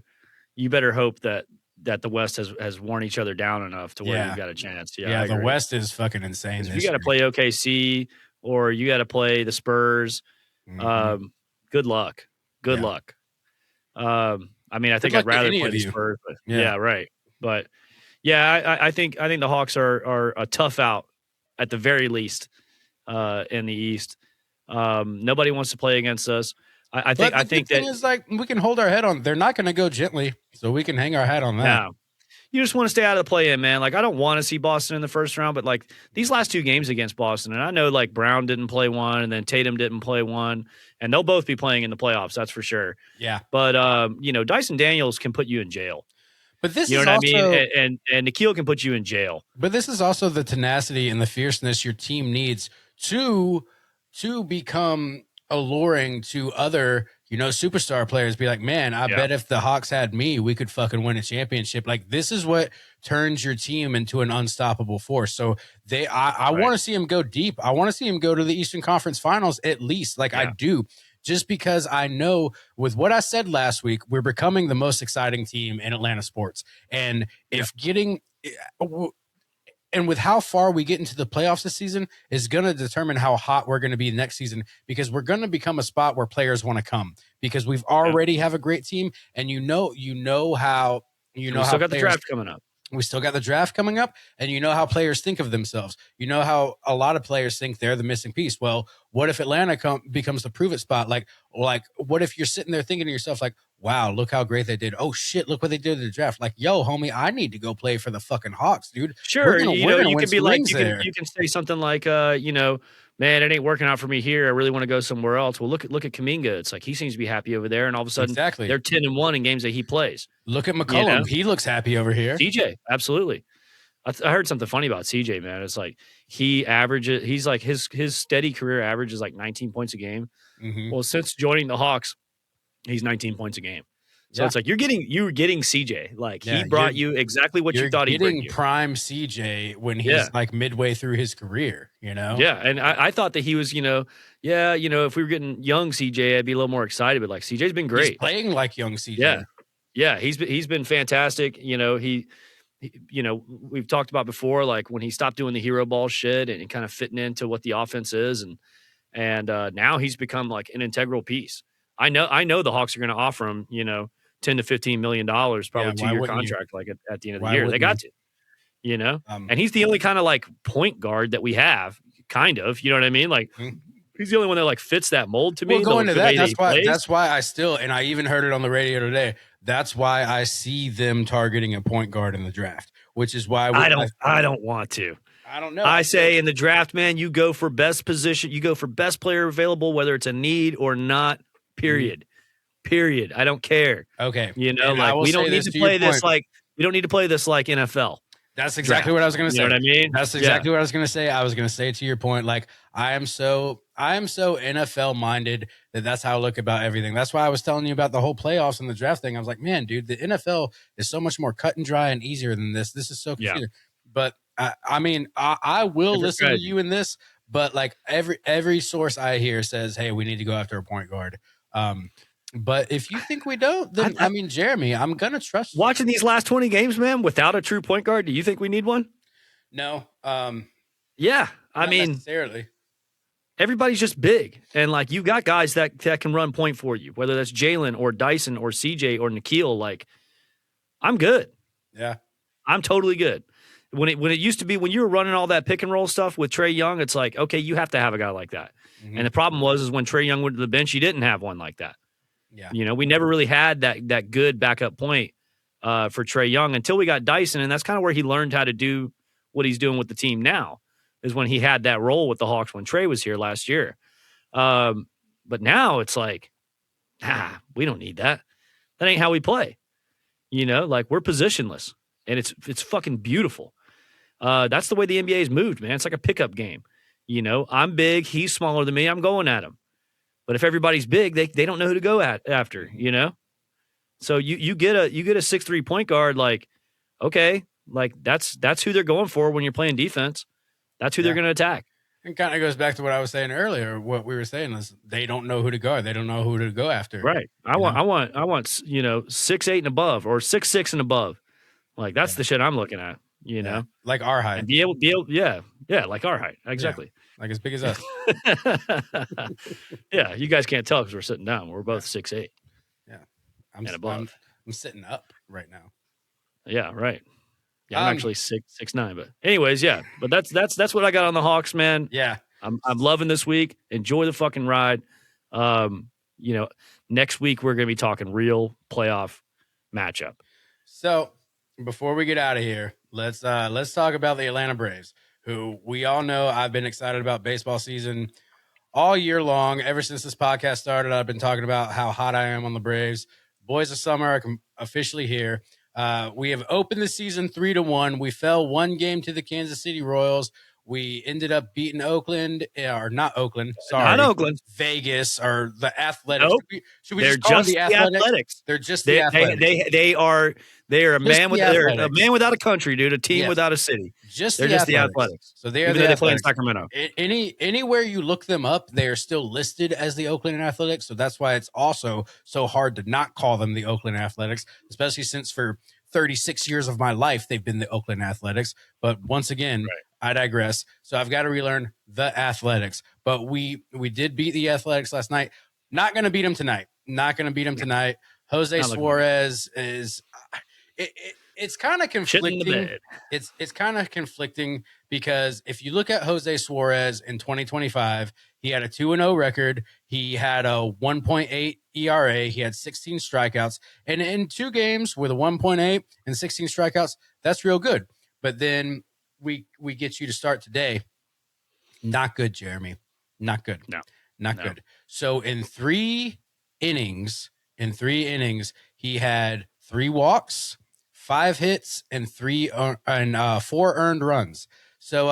the West has worn each other down enough to where you've got a chance. Yeah, the West is fucking insane. You got to play OKC or you got to play the Spurs. Good luck. Good luck. I mean, I think I'd rather play the Spurs, but right. But I think the Hawks are a tough out at the very least in the East. Nobody wants to play against us. I think that is like we can hold our head on. They're not going to go gently, so we can hang our hat on that. No. You just want to stay out of the play-in, man. Like I don't want to see Boston in the first round, but like these last two games against Boston, and I know like Brown didn't play one, and then Tatum didn't play one, and they'll both be playing in the playoffs. That's for sure. Yeah. But Dyson Daniels can put you in jail. But this is what also, I mean, and Nikhil can put you in jail. But this is also the tenacity and the fierceness your team needs to become alluring to other, superstar players. Be like, man, I bet if the Hawks had me, we could fucking win a championship. Like this is what turns your team into an unstoppable force. So I want to see him go deep. I want to see him go to the Eastern Conference Finals at least. I do. Just because I know with what I said last week, we're becoming the most exciting team in Atlanta sports. And and with how far we get into the playoffs this season is going to determine how hot we're going to be next season, because we're going to become a spot where players want to come because we've already have a great team. And we still got the draft coming up. We still got the draft coming up, and you know how players think of themselves. You know how a lot of players think they're the missing piece. Well, what if Atlanta becomes the prove it spot? Like, what if you're sitting there thinking to yourself, like, wow, look how great they did. Oh shit, look what they did in the draft. Like, yo, homie, I need to go play for the fucking Hawks, dude. Sure, you can be like, you can say something like, man, it ain't working out for me here. I really want to go somewhere else. Well, look at Kuminga. It's like he seems to be happy over there, and all of a sudden, they're 10-1 in games that he plays. Look at McCollum. He looks happy over here. CJ, absolutely. I heard something funny about CJ, man. It's like he's like his steady career average is like 19 points a game. Mm-hmm. Well, since joining the Hawks, he's 19 points a game. So it's like you're getting CJ. Like he brought you exactly what you thought he'd bring you. You're getting prime CJ when he's like midway through his career, Yeah, and I thought that he was, if we were getting young CJ, I'd be a little more excited. But like CJ's been great. He's playing like young CJ. Yeah, he's been fantastic. We've talked about before, like when he stopped doing the hero ball shit and kind of fitting into what the offense is, and now he's become like an integral piece. I know the Hawks are going to offer him, $10 to $15 million, probably 2-year contract, like at the end of the year. They got to, and he's the only kind of like point guard that we have, kind of, you know what I mean? Like he's the only one that like fits that mold to me. Well, going to that, that's why I still, and I even heard it on the radio today. That's why I see them targeting a point guard in the draft, which is why I don't want to. I don't know. I say in the draft, man, you go for best position. You go for best player available, whether it's a need or not, period. Period. I don't care. Okay. You know, And I like will we say don't need this to to your play this point. like we don't need to play this like NFL. That's exactly Draft. what I was going to You know say. what I mean? That's exactly what I was going to say. I was going to say to your point, like I am so NFL minded that's how I look about everything. That's why I was telling you about the whole playoffs and the draft thing. I was like, man, dude, the NFL is so much more cut and dry and easier than this. This is so confusing. But I mean, I will Different listen strategy. to you in this. But like every source I hear says, hey, we need to go after a point guard. But if you think we don't, then I mean, Jeremy, I'm gonna trust you. Watching these last 20 games, man, without a true point guard, do you think we need one? No. Yeah. I mean, necessarily. everybody's just big. And like you got guys that can run point for you, whether that's Jalen or Dyson or CJ or Nikhil. Like, I'm good. Yeah. I'm totally good. When it used to be when you were running all that pick and roll stuff with Trae Young, it's like, okay, you have to have a guy like that. Mm-hmm. And the problem was when Trae Young went to the bench, you didn't have one like that. Yeah. You know, we never really had that good backup point for Trae Young until we got Dyson, and that's kind of where he learned how to do what he's doing with the team now, is when he had that role with the Hawks when Trae was here last year. But now it's like, we don't need that. That ain't how we play. You know, like we're positionless, and it's fucking beautiful. That's the way the NBA's moved, man. It's like a pickup game. You know, I'm big, he's smaller than me, I'm going at him. But if everybody's big, they don't know who to go after, you know? So you get a 6'3" point guard, like, okay, like that's who they're going for when you're playing defense. That's who they're going to attack. It kind of goes back to what I was saying earlier. What we were saying is they don't know who to guard. They don't know who to go after. Right. I want 6'8" and above or 6'6" and above. Like that's the shit I'm looking at, you know? Like our height. And be able, like our height. Exactly. Yeah. Like as big as us. Yeah, you guys can't tell because we're sitting down. We're both 6'8". Yeah, and above. I'm sitting up right now. Yeah, right. Yeah, I'm actually 6'9", but anyways, yeah. But that's what I got on the Hawks, man. Yeah, I'm loving this week. Enjoy the fucking ride. You know, next week we're gonna be talking real playoff matchup. So before we get out of here, let's talk about the Atlanta Braves, who we all know I've been excited about baseball season all year long. Ever since this podcast started, I've been talking about how hot I am on the Braves. Boys of summer are officially here. We have opened the season 3-1. We fell one game to the Kansas City Royals. We ended up beating Oakland, or not Oakland, sorry. Not Oakland. Vegas, or the Athletics. Nope. Should we They're just call just them the Athletics? They're just the Athletics. They are a man they're a Athletics. man without a country, dude. A team without a city. They're just the Athletics. So they are the Athletics. They play in Sacramento. Anywhere you look them up, they are still listed as the Oakland Athletics. So that's why it's also so hard to not call them the Oakland Athletics, especially since for 36 years of my life they've been the Oakland Athletics. But once again, I digress. So I've got to relearn the Athletics. But we did beat the Athletics last night. Not going to beat them tonight. Jose Suarez is it's kind of conflicting. It's kind of conflicting because if you look at Jose Suarez in 2025, he had a 2-0 record. He had a 1.8 ERA. He had 16 strikeouts. And in 2 games with a 1.8 and 16 strikeouts, that's real good. But then we get you to start today. Not good, Jeremy. Not good. Not good. So in 3 innings, he had 3 walks, 5 hits, and 4 earned runs. So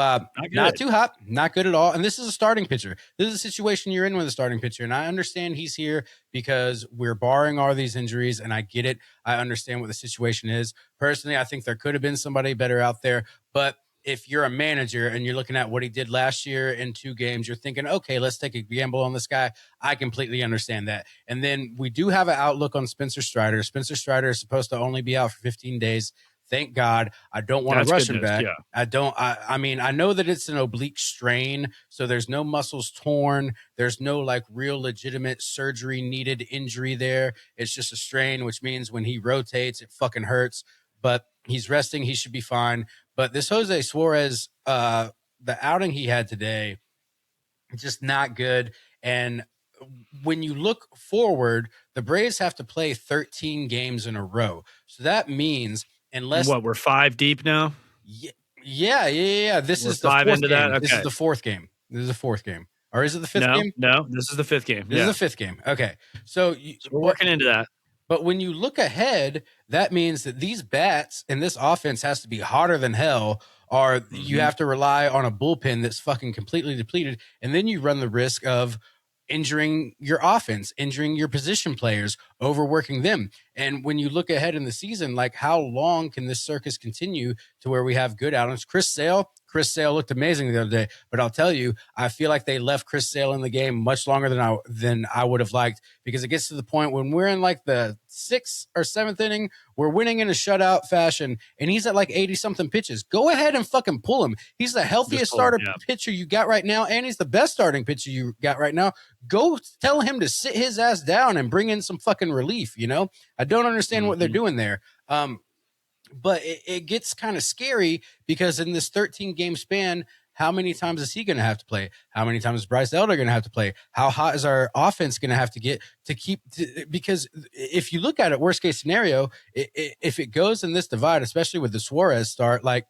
not too hot, not good at all. And this is a starting pitcher. This is a situation you're in with a starting pitcher. And I understand he's here because we're barring all these injuries, and I get it. I understand what the situation is. Personally, I think there could have been somebody better out there. But if you're a manager and you're looking at what he did last year in 2 games, you're thinking, okay, let's take a gamble on this guy. I completely understand that. And then we do have an outlook on Spencer Strider. Spencer Strider is supposed to only be out for 15 days. Thank God. I don't want to rush him back. Yeah. I mean, I know that it's an oblique strain, so there's no muscles torn. There's no like real legitimate surgery needed injury there. It's just a strain, which means when he rotates, it fucking hurts. But he's resting. He should be fine. But this Jose Suarez, the outing he had today, just not good. And when you look forward, the Braves have to play 13 games in a row. So that means unless we're 5 deep now. Yeah. This We're is the 5 fourth into that? game. This is Okay. the fourth game. This is the fourth game. Or is it the fifth No, game? no, this is the 5th game. This is the Yeah. fifth game. Okay. So, So we're working into that. but when you look ahead, that means that these bats and this offense has to be hotter than hell, or you Mhm. have to rely on a bullpen that's fucking completely depleted. And then you run the risk of injuring your offense, injuring your position players, overworking them. And when you look ahead in the season, like how long can this circus continue to where we have good outings? Chris Sale looked amazing the other day, but I'll tell you, I feel like they left Chris Sale in the game much longer than I would have liked, because it gets to the point when we're in like the 6th or 7th inning, we're winning in a shutout fashion, and he's at like 80 something pitches. Go ahead and fucking pull him. He's the healthiest pull him, starter yeah. pitcher you got right now, and he's the best starting pitcher you got right now. Go tell him to sit his ass down and bring in some fucking relief. I don't understand what they're doing there. But it gets kind of scary, because in this 13 game span, how many times is he going to have to play? How many times is Bryce Elder going to have to play? How hot is our offense going to have to get to keep? Because if you look at it, worst case scenario, if it goes in this divide, especially with the Suarez start, like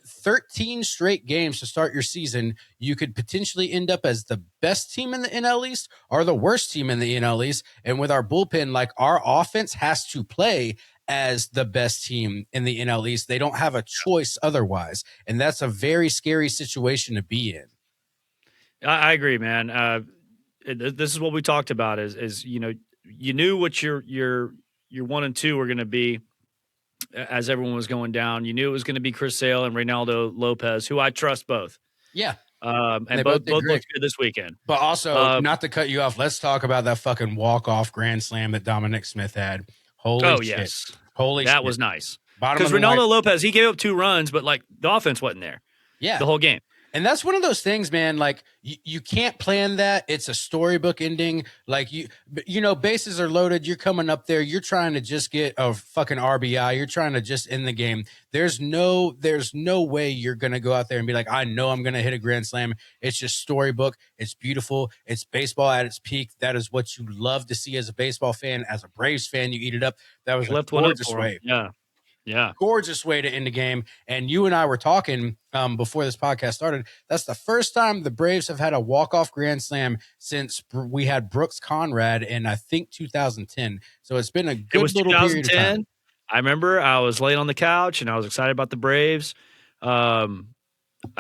13 straight games to start your season, you could potentially end up as the best team in the NL East or the worst team in the NL East. And with our bullpen, like, our offense has to play as the best team in the NL East. They don't have a choice otherwise. And that's a very scary situation to be in. I agree, man. This is what we talked about is you knew what your 1 and 2 were going to be as everyone was going down. You knew it was going to be Chris Sale and Reynaldo Lopez, who I trust both. Yeah. And both looked good this weekend. But also, not to cut you off, let's talk about that fucking walk-off grand slam that Dominic Smith had. Holy shit. Yes. Holy shit. That was nice. Bottom Because of the Reynaldo ninth. Lopez, he gave up 2 runs, but like the offense wasn't there Yeah. the whole game. And that's one of those things, man. Like, you can't plan that. It's a storybook ending. Like, bases are loaded. You're coming up there. You're trying to just get a fucking RBI. You're trying to just end the game. There's no way you're going to go out there and be like, I know I'm going to hit a grand slam. It's just storybook. It's beautiful. It's baseball at its peak. That is what you love to see as a baseball fan. As a Braves fan, you eat it up. That was a gorgeous way. Yeah. Gorgeous way to end the game. And you and I were talking before this podcast started. That's the first time the Braves have had a walk-off grand slam since we had Brooks Conrad in, I think, 2010. So it's been a good little period of time. I remember I was laying on the couch and I was excited about the Braves. I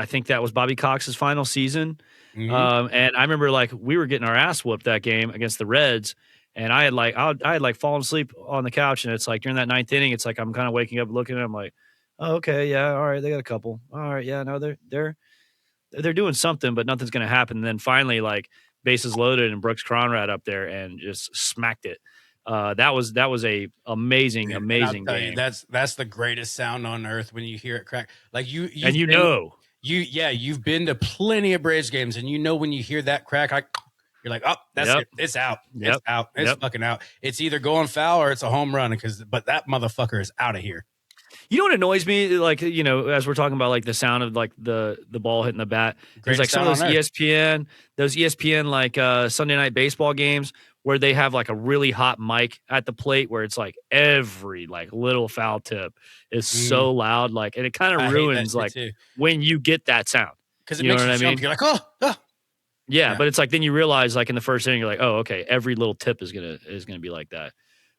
think that was Bobby Cox's final season. Mm-hmm. And I remember like we were getting our ass whooped that game against the Reds. And I had fallen asleep on the couch, and it's like during that 9th inning, it's like I'm kind of waking up, looking at it, I'm like, oh, okay, yeah, all right, they got a couple, all right, yeah, no, they're doing something, but nothing's gonna happen. And then finally, like bases loaded, and Brooks Conrad up there and just smacked it. That was a amazing game. That's the greatest sound on earth when you hear it crack. Like you've been to plenty of Braves games, and when you hear that crack, you're like, oh, that's it. It's out. It's out. It's fucking out. It's either going foul or it's a home run, but that motherfucker is out of here. You know what annoys me? Like, as we're talking about like the sound of like the ball hitting the bat, there's like some of those ESPN like Sunday night baseball games where they have like a really hot mic at the plate where it's like every like little foul tip is so loud, like, and it kind of ruins like when you get that sound. Because it makes you jump. You're like, oh. Yeah, but it's like then you realize like in the first inning you're like, oh, okay, every little tip is gonna be like that.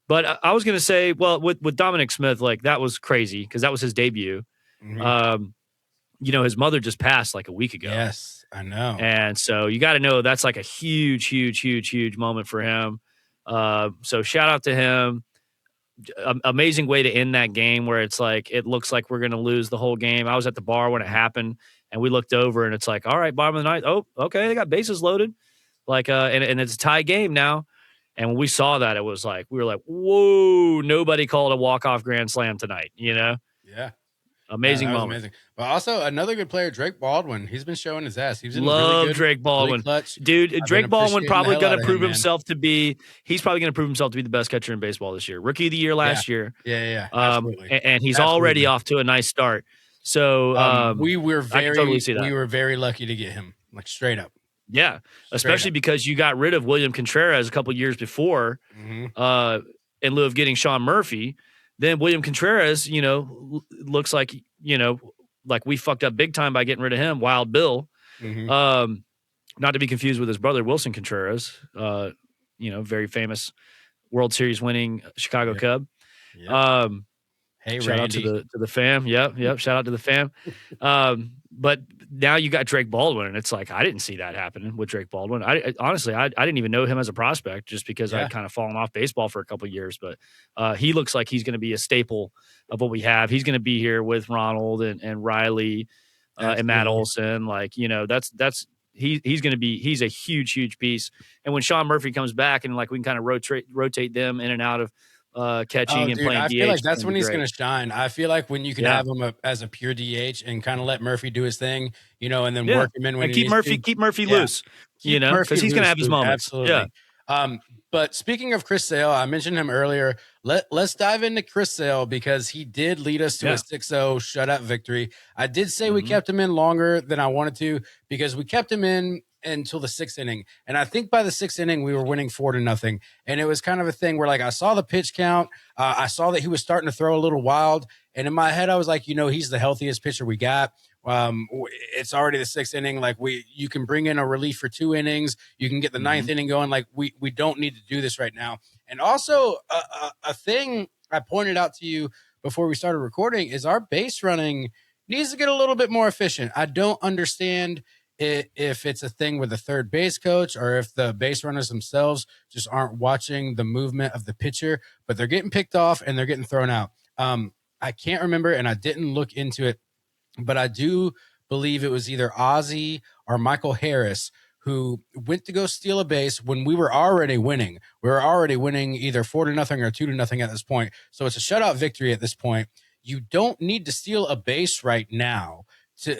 But I was gonna say, well, with Dominic Smith, like that was crazy because that was his debut. Mm-hmm. His mother just passed like a week ago. Yes, I know. And so you got to know that's like a huge moment for him. So shout out to him. Amazing way to end that game where it's like it looks like we're gonna lose the whole game. I was at the bar when it happened. And we looked over and it's like, all right, bottom of the ninth. Oh, okay. They got bases loaded. Like, and it's a tie game now. And when we saw that, it was like, we were like, whoa, nobody called a walk-off grand slam tonight, Yeah. Amazing moment. Amazing. But also another good player, Drake Baldwin. He's been showing his ass. He's Love Drake Baldwin. Really clutch. Dude, Drake Baldwin probably going to prove himself to be, he's probably going to prove himself to be the best catcher in baseball this year. Rookie of the year last year. Yeah. Absolutely. And he's already off to a nice start. So we were very lucky to get him, like straight up. Yeah, especially because you got rid of William Contreras a couple years before, in lieu of getting Sean Murphy. Then William Contreras, looks like like we fucked up big time by getting rid of him, Wild Bill. Mm-hmm. Not to be confused with his brother Wilson Contreras, very famous World Series winning Chicago Yep. Cub. Yep. Um, Hey, Shout out to Randy. the fam. Yep. Shout out to the fam. But now you got Drake Baldwin, and it's like I didn't see that happening with Drake Baldwin. Honestly, I didn't even know him as a prospect just because Yeah. I'd kind of fallen off baseball for a couple of years. But he looks like he's going to be a staple of what we have. He's going to be here with Ronald and Riley and Matt Absolutely. Olson. Like he's going to be he's a huge piece. And when Sean Murphy comes back and like we can kind of rotate them in and out of catching Oh, and dude, playing I DH, feel like it's that's gonna when be he's great. going to shine. I feel like when you can Yeah. have him as a pure DH and kind of let Murphy do his thing, and then Yeah. work him in when And he keep needs to. Murphy Yeah. loose, Keep because Murphy he's going to loose, have his dude. moments. Yeah. Absolutely. But speaking of Chris Sale, I mentioned him earlier. Let's dive into Chris Sale because he did lead us to a 6-0 shutout victory. I did say we kept him in longer than I wanted to because we kept him in until the 6th inning. And I think by the 6th inning, we were winning 4-0. And it was kind of a thing where like I saw the pitch count. I saw that he was starting to throw a little wild. And in my head, I was like, he's the healthiest pitcher we got. It's already the 6th inning. Like you can bring in a relief for 2 innings. You can get the 9th inning going. Like we don't need to do this right now. And also a thing I pointed out to you before we started recording is our base running needs to get a little bit more efficient. I don't understand if it's a thing with the third base coach or if the base runners themselves just aren't watching the movement of the pitcher, but they're getting picked off and they're getting thrown out. I can't remember, and I didn't look into it, but I do believe it was either Ozzie or Michael Harris who went to go steal a base when we were already winning. We were already winning either 4-0 or 2-0 at this point. So it's a shutout victory at this point. You don't need to steal a base right now.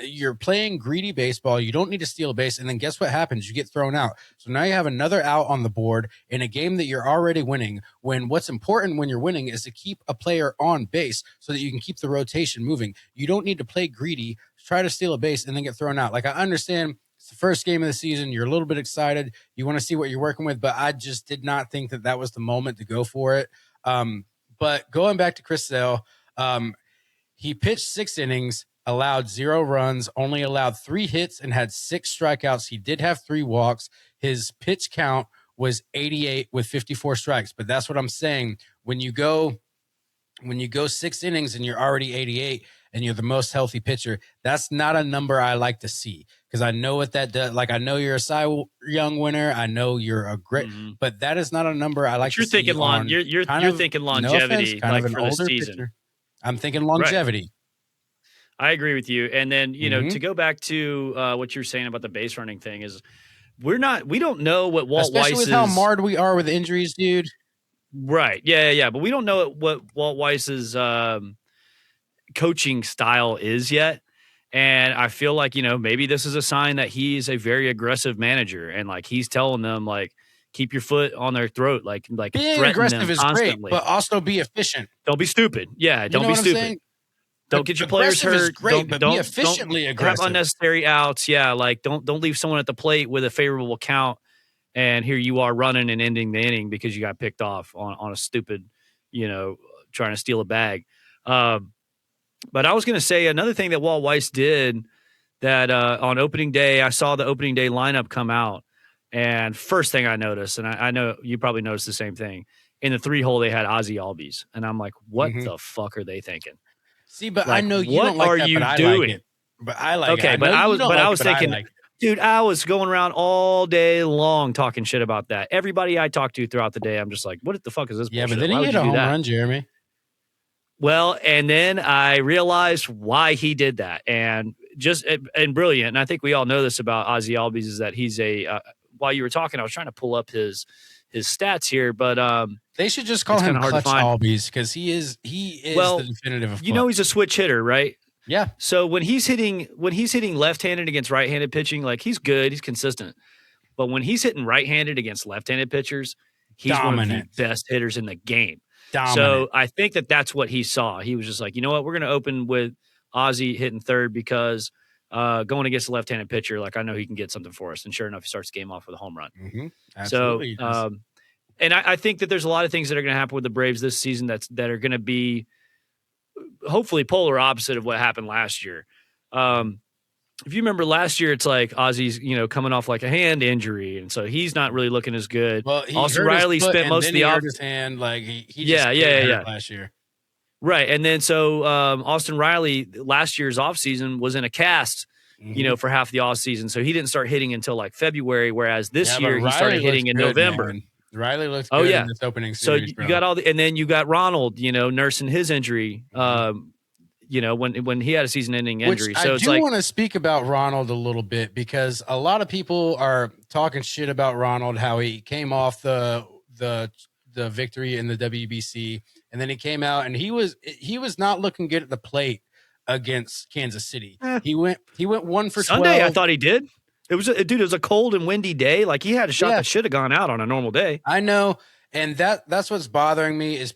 You're playing greedy baseball. You don't need to steal a base. And then guess what happens? You get thrown out. So now you have another out on the board in a game that you're already winning, when what's important when you're winning is to keep a player on base so that you can keep the rotation moving. You don't need to play greedy, try to steal a base, and then get thrown out. Like, I understand it's the first game of the season. You're a little bit excited. You want to see what you're working with, but I just did not think that was the moment to go for it. But going back to Chris Sale, he pitched 6 innings, allowed 0 runs, only allowed 3 hits, and had 6 strikeouts. He did have 3 walks. His pitch count was 88 with 54 strikes. But that's what I'm saying. When you go 6 innings and you're already 88 and you're the most healthy pitcher, that's not a number I like to see, because I know what that does. Like, I know you're a Cy Young winner. I know you're a great, but that is not a number I like to see. You're thinking longevity, no offense, like for the season. Pitcher. I'm thinking longevity. Right. I agree with you. And then, to go back to what you're saying about the base running thing is we don't know what Walt Especially Weiss's, with how marred we are with injuries, dude. Right. Yeah. But we don't know what Walt Weiss's coaching style is yet. And I feel like, maybe this is a sign that he's a very aggressive manager, and like he's telling them, like, keep your foot on their throat, like being aggressive is constantly. Great, but also be efficient. Don't be stupid. Yeah, don't be stupid. Don't get your players hurt. Great, but be efficiently aggressive. Have unnecessary outs. Yeah, like don't leave someone at the plate with a favorable count, and here you are running and ending the inning because you got picked off on a stupid, trying to steal a bag. But I was going to say another thing that Walt Weiss did that on opening day, I saw the opening day lineup come out, and first thing I noticed, and I know you probably noticed the same thing, in the 3-hole they had Ozzie Albies, and I'm like, what the fuck are they thinking? See, but I know you don't like that, but I like it. But I like it. Okay, but I was thinking, dude, I was going around all day long talking shit about that. Everybody I talked to throughout the day, I'm just like, what the fuck is this bullshit? Yeah, but then he hit a home run, Jeremy. Well, and then I realized why he did that, and brilliant. And I think we all know this about Ozzie Albies, is that he's while you were talking, I was trying to pull up his stats here, but they should just call him Clutch Albies, because he is the definitive of clutch. He's a switch hitter, right? Yeah. So when he's hitting left-handed against right-handed pitching, like, he's good, he's consistent. But when he's hitting right-handed against left-handed pitchers, he's one of the best hitters in the game. Dominant. So I think that's what he saw. He was just like, you know what, we're going to open with Ozzie hitting third because going against a left-handed pitcher, like, I know he can get something for us. And sure enough, he starts the game off with a home run. Mm-hmm. Absolutely. So, and I think that there's a lot of things that are going to happen with the Braves this season that are going to be hopefully polar opposite of what happened last year. If you remember last year, it's like Ozzy's, coming off like a hand injury, and so he's not really looking as good. Well, he Austin hurt his Riley foot spent and most of then the he off. hurt his hand. Like he just Yeah, stayed yeah, yeah, hurt yeah. last year. Right. And then so Austin Riley last year's offseason was in a cast, for half the offseason. So he didn't start hitting until like February, whereas this Yeah, but year he started Riley looks hitting in good, November. man. Riley looks Oh, good in yeah. this opening So series, you bro. got and then you got Ronald, nursing his injury, when he had a season-ending injury. Which So I it's do like, want to speak about Ronald a little bit because a lot of people are talking shit about Ronald, how he came off the victory in the WBC, and then he came out and he was not looking good at the plate against Kansas City. He went 1 for Sunday, 12. I thought he did. It was a cold and windy day. Like he had a shot Yeah. that should have gone out on a normal day. I know. And that's what's bothering me is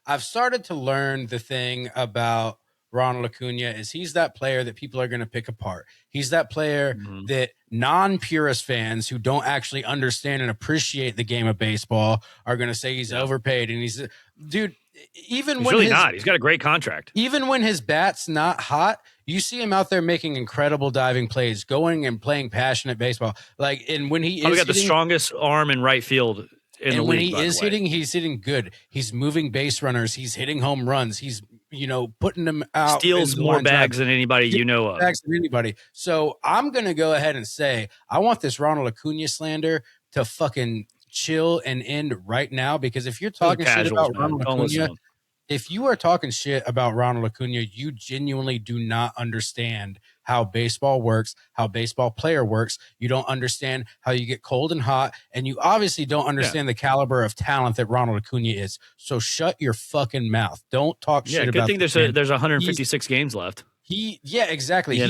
I've started to learn the thing about Ronald Acuna is he's that player that people are going to pick apart. He's that player that non-purist fans who don't actually understand and appreciate the game of baseball are going to say he's overpaid. And he's Really not. He's got a great contract. Even when his bat's not hot, you see him out there making incredible diving plays, going and playing passionate baseball. Like, and when he got the strongest arm in right field in the league. When he is hitting, he's hitting good. He's moving base runners. He's hitting home runs. He's putting them out. Steals more bags than anybody you know of. Bags than anybody. So I'm gonna go ahead and say I want this Ronald Acuna slander to fucking chill and end right now because if you're talking shit about Ronald Acuna. If you are talking shit about Ronald Acuna, you genuinely do not understand how baseball works, how baseball player works. You don't understand how you get cold and hot, and you obviously don't understand the caliber of talent that Ronald Acuna is. So shut your fucking mouth. Don't talk shit about. Good thing there's 156 games left. Exactly.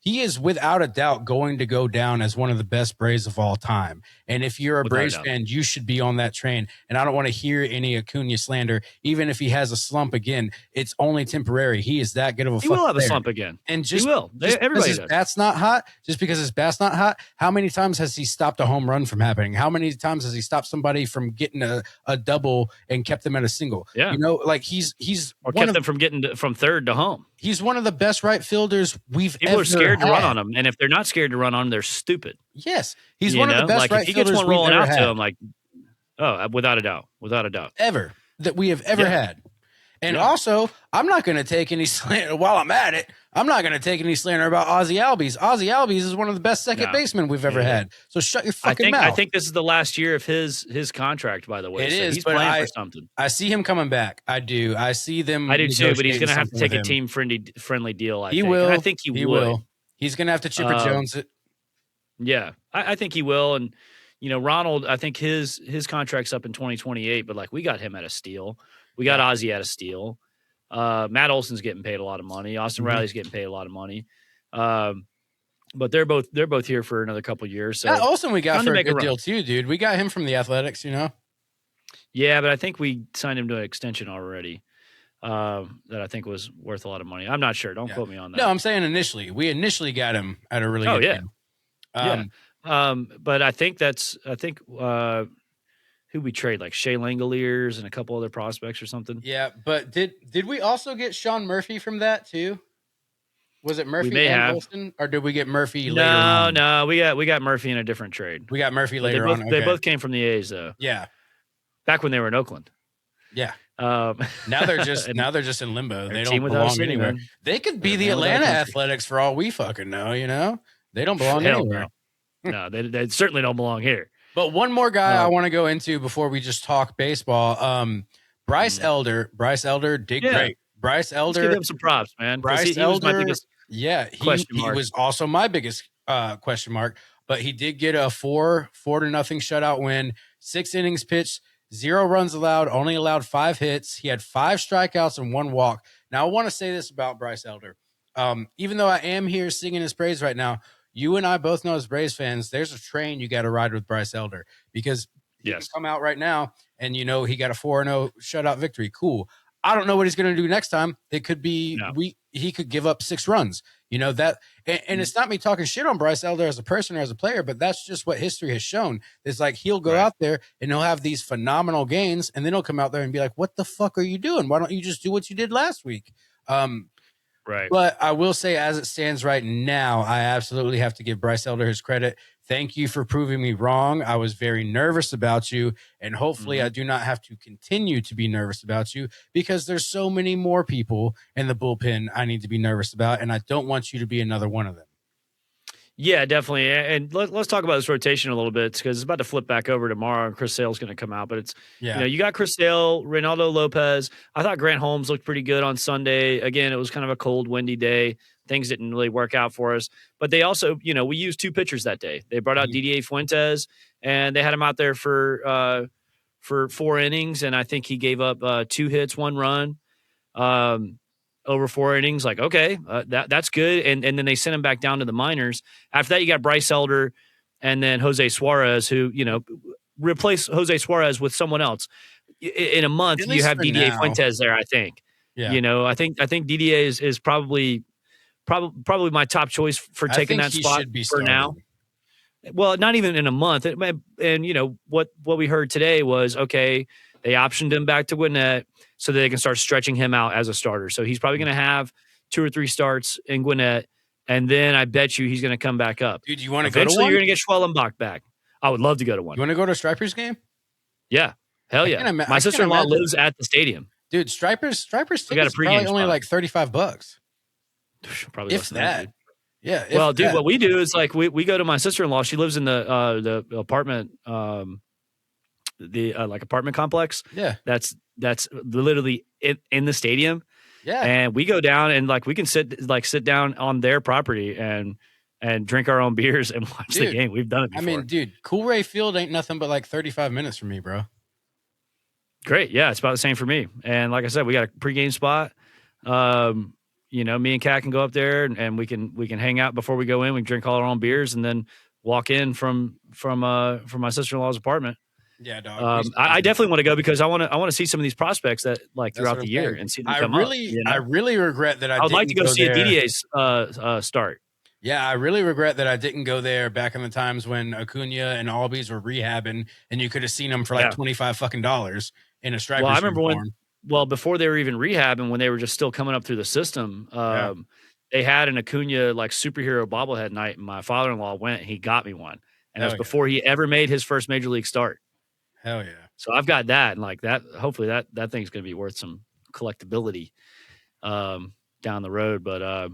He is without a doubt going to go down as one of the best Braves of all time. And if you're a Braves fan, you should be on that train. And I don't want to hear any Acuna slander. Even if he has a slump again, it's only temporary. He is that good of a fucking player. He will have a slump again. And just, he will. Everybody does. That's not hot. Just because his bat's not hot, how many times has he stopped a home run from happening? How many times has he stopped somebody from getting a double and kept them at a single? Yeah. Like he's or kept them from getting from third to home. He's one of the best right fielders we've People ever are scared had. to run on him, and if they're not scared to run on him, they're stupid. Yes, he's one of the best like right if he fielders gets one rolling out had. to him, like, without a doubt, ever that we have ever had. And also, I'm not going to take any slander while I'm at it. I'm not going to take any slander about Ozzy Albies. Ozzy Albies is one of the best second basemen we've ever had. So shut your fucking mouth. I think this is the last year of his contract, by the way. It is, he's but playing for something. I see him coming back. I do. I see them. I do too, but he's going to have to take a team friendly deal. He will. And I think he will. He's going to have to Chipper Jones it. Yeah, I think he will. And Ronald, I think his contract's up in 2028. But like we got him at a steal. We got Ozzy at a steal. Matt Olson's getting paid a lot of money. Austin Riley's getting paid a lot of money. But they're both here for another couple of years. So Matt Olson we got for a good deal too, dude. We got him from the Athletics, Yeah, but I think we signed him to an extension already. That I think was worth a lot of money. I'm not sure. Don't quote me on that. No, I'm saying initially. We initially got him at a really good deal. But I think who we trade, like Shea Langoliers and a couple other prospects or something. Yeah, but did we also get Sean Murphy from that too? Was it Murphy and Wilson, or did we get Murphy later on? No, we got Murphy in a different trade. We got Murphy later on. They both came from the A's though. Yeah, back when they were in Oakland. Yeah. Now they're just in limbo. They don't belong anywhere. They could be the Atlanta Athletics for all we fucking know. They don't belong anywhere. No, they certainly don't belong here. But one more guy I want to go into before we just talk baseball. Bryce Elder. Bryce Elder did great. Bryce Elder. Let's give him some props, man. Bryce he Elder was my biggest he was also my biggest question mark. But he did get a 4-0 shutout win. 6 innings pitched, 0 runs allowed, only allowed 5 hits. He had 5 strikeouts and 1 walk. Now I want to say this about Bryce Elder. Even though I am here singing his praise right now, you and I both know as Braves fans, there's a train you got to ride with Bryce Elder because he can come out right now and he got a 4-0 shutout victory. Cool. I don't know what he's going to do next time. It could be he could give up 6 runs. That and it's not me talking shit on Bryce Elder as a person or as a player, but that's just what history has shown. It's like he'll go out there and he'll have these phenomenal gains, and then he'll come out there and be like, "What the fuck are you doing? Why don't you just do what you did last week?" Right. But I will say, as it stands right now, I absolutely have to give Bryce Elder his credit. Thank you for proving me wrong. I was very nervous about you, and hopefully I do not have to continue to be nervous about you, because there's so many more people in the bullpen I need to be nervous about, and I don't want you to be another one of them. Yeah, definitely. And let's talk about this rotation a little bit, because it's about to flip back over tomorrow and Chris Sale's going to come out. But it's, Yeah. you got Chris Sale, Reynaldo Lopez. I thought Grant Holmes looked pretty good on Sunday. Again, it was kind of a cold, windy day. Things didn't really work out for us. But they also, we used 2 pitchers that day. They brought out DDA Fuentes, and they had him out there for 4 innings. And I think he gave up 2 hits, 1 run. Over 4 innings, like, okay, that's good. And then they sent him back down to the minors. After that, you got Bryce Elder and then Jose Suarez, who, replace Jose Suarez with someone else. In a month, you have DDA Fuentes there, I think. Yeah. I think DDA is probably my top choice for taking that spot for now. Well, not even in a month. And what we heard today was, okay, they optioned him back to Gwinnett so that they can start stretching him out as a starter. So he's probably going to have 2 or 3 starts in Gwinnett, and then I bet you he's going to come back up. Dude, you want to go to one? Eventually, you're going to get Schwellenbach back. I would love to go to one. You want to go to a Stripers game? Yeah. Hell yeah. My sister-in-law lives at the stadium. Dude, Stripers tickets got a probably only like $35. Probably less than that. Yeah. Well, dude, what we do is like we go to my sister-in-law. She lives in the apartment, like apartment complex. Yeah. That's literally in the stadium. Yeah. And we go down and like we can sit down on their property and drink our own beers and watch the game. We've done it before. I mean, dude, Coolray Field ain't nothing but like 35 minutes from me, bro. Great. Yeah, it's about the same for me. And like I said, we got a pregame spot. Me and Kat can go up there and we can hang out before we go in. We can drink all our own beers and then walk in from my sister-in-law's apartment. Yeah, dog. I definitely want to go because I want to see some of these prospects that like throughout the year and see them come up. I really regret that I would like to go see a DDA's start. Yeah, I really regret that I didn't go there back in the times when Acuna and Albies were rehabbing, and you could have seen them for like $25 fucking in a Stripers. Well, I remember before they were even rehabbing, when they were just still coming up through the system, they had an Acuna like superhero bobblehead night, and my father-in-law went and he got me one. And it was before he ever made his first major league start. Hell yeah. So I've got that, and like that, hopefully that thing's going to be worth some collectability down the road. But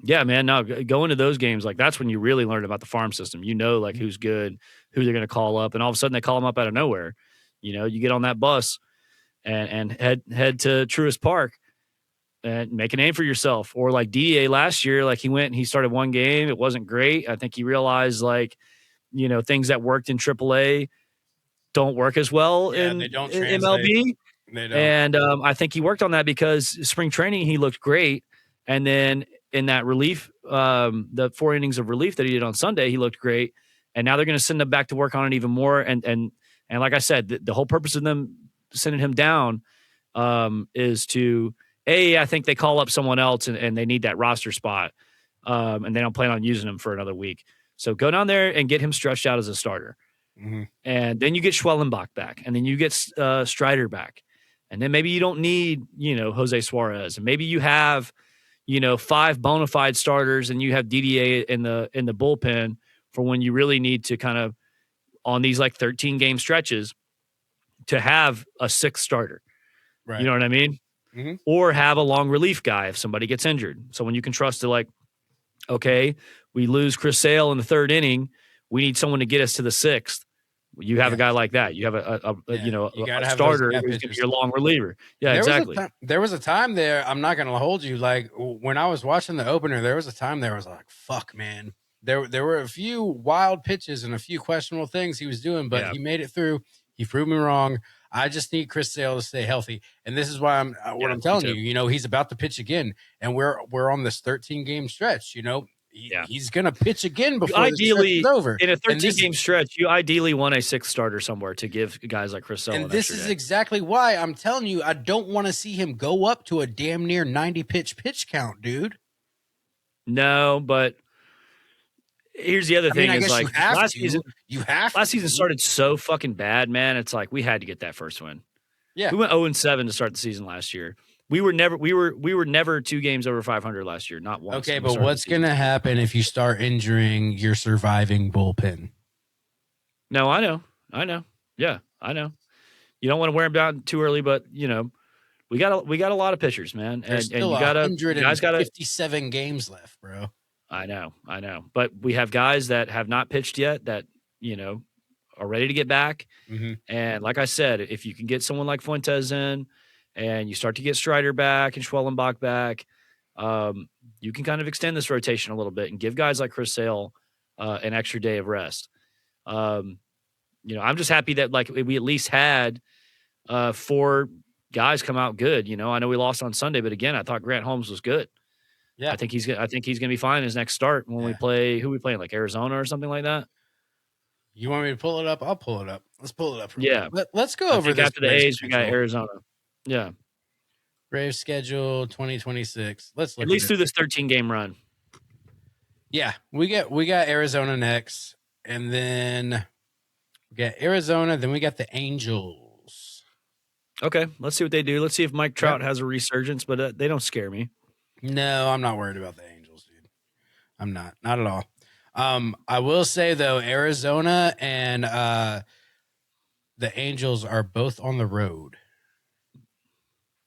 yeah, man, no, going to those games, like that's when you really learn about the farm system. Like who's good, who they're going to call up, and all of a sudden they call them up out of nowhere. You get on that bus and head to Truist Park and make a name for yourself. Or like DDA last year, like he went and he started one game. It wasn't great. I think he realized like, things that worked in AAA don't work as well in MLB. They don't. And I think he worked on that because spring training, he looked great. And then in that relief, the 4 innings of relief that he did on Sunday, he looked great. And now they're going to send him back to work on it even more. And like I said, the whole purpose of them sending him down is to, I think they call up someone else and they need that roster spot. And they don't plan on using him for another week. So go down there and get him stretched out as a starter. Mm-hmm. And then you get Schwellenbach back. And then you get Strider back. And then maybe you don't need, Jose Suarez. And maybe you have, 5 bona fide starters and you have DDA in the bullpen for when you really need to kind of on these like 13 game stretches to have a 6th starter. Right. You know what I mean? Mm-hmm. Or have a long relief guy if somebody gets injured. So when you can trust to like, okay, we lose Chris Sale in the 3rd inning. We need someone to get us to the 6th. You have a guy like that. You have a starter who's going to be your long reliever. Yeah, exactly. There was a time there, I'm not going to hold you. Like when I was watching the opener, there was a time there I was like, fuck, man. There were a few wild pitches and a few questionable things he was doing, but he made it through. He proved me wrong. I just need Chris Sale to stay healthy. And this is why I'm telling you, he's about to pitch again. And we're on this 13 game stretch, He's going to pitch again before ideally, the stretch is over. In a 13-game stretch, you ideally want a 6th starter somewhere to give guys like Chris Sale. And this is exactly why I'm telling you, I don't want to see him go up to a damn near 90 pitch count, dude. No, but here's the other thing: is like last season started so fucking bad, man. It's like we had to get that first win. Yeah, we went 0-7 to start the season last year. We were never 2 games over 500 last year, not once. Okay, when we but started the what's season. going to happen if you start injuring your surviving bullpen? No, I know. Yeah, I know. You don't want to wear them down too early, but we got a lot of pitchers, man, There's and still you guys gotta. 157 games left, bro. I know, but we have guys that have not pitched yet that are ready to get back. Mm-hmm. And like I said, if you can get someone like Fuentes in, and you start to get Strider back and Schwellenbach back, you can kind of extend this rotation a little bit and give guys like Chris Sale an extra day of rest. I'm just happy that like we at least had 4 guys come out good. I know we lost on Sunday, but again, I thought Grant Holmes was good. Yeah. I think he's gonna be fine his next start when we play. Who we playing, like Arizona or something like that? You want me to pull it up? I'll pull it up. Let's pull it up. Yeah. Let's go I over think this. after the A's, we got Arizona. Yeah. Braves schedule 2026. Let's look at least at through this 13-game run. Yeah, we got Arizona next, and then we got Arizona. Then we got the Angels. Okay, let's see what they do. Let's see if Mike Trout has a resurgence, but they don't scare me. No, I'm not worried about the Angels, dude. I'm not at all. I will say though, Arizona and the Angels are both on the road.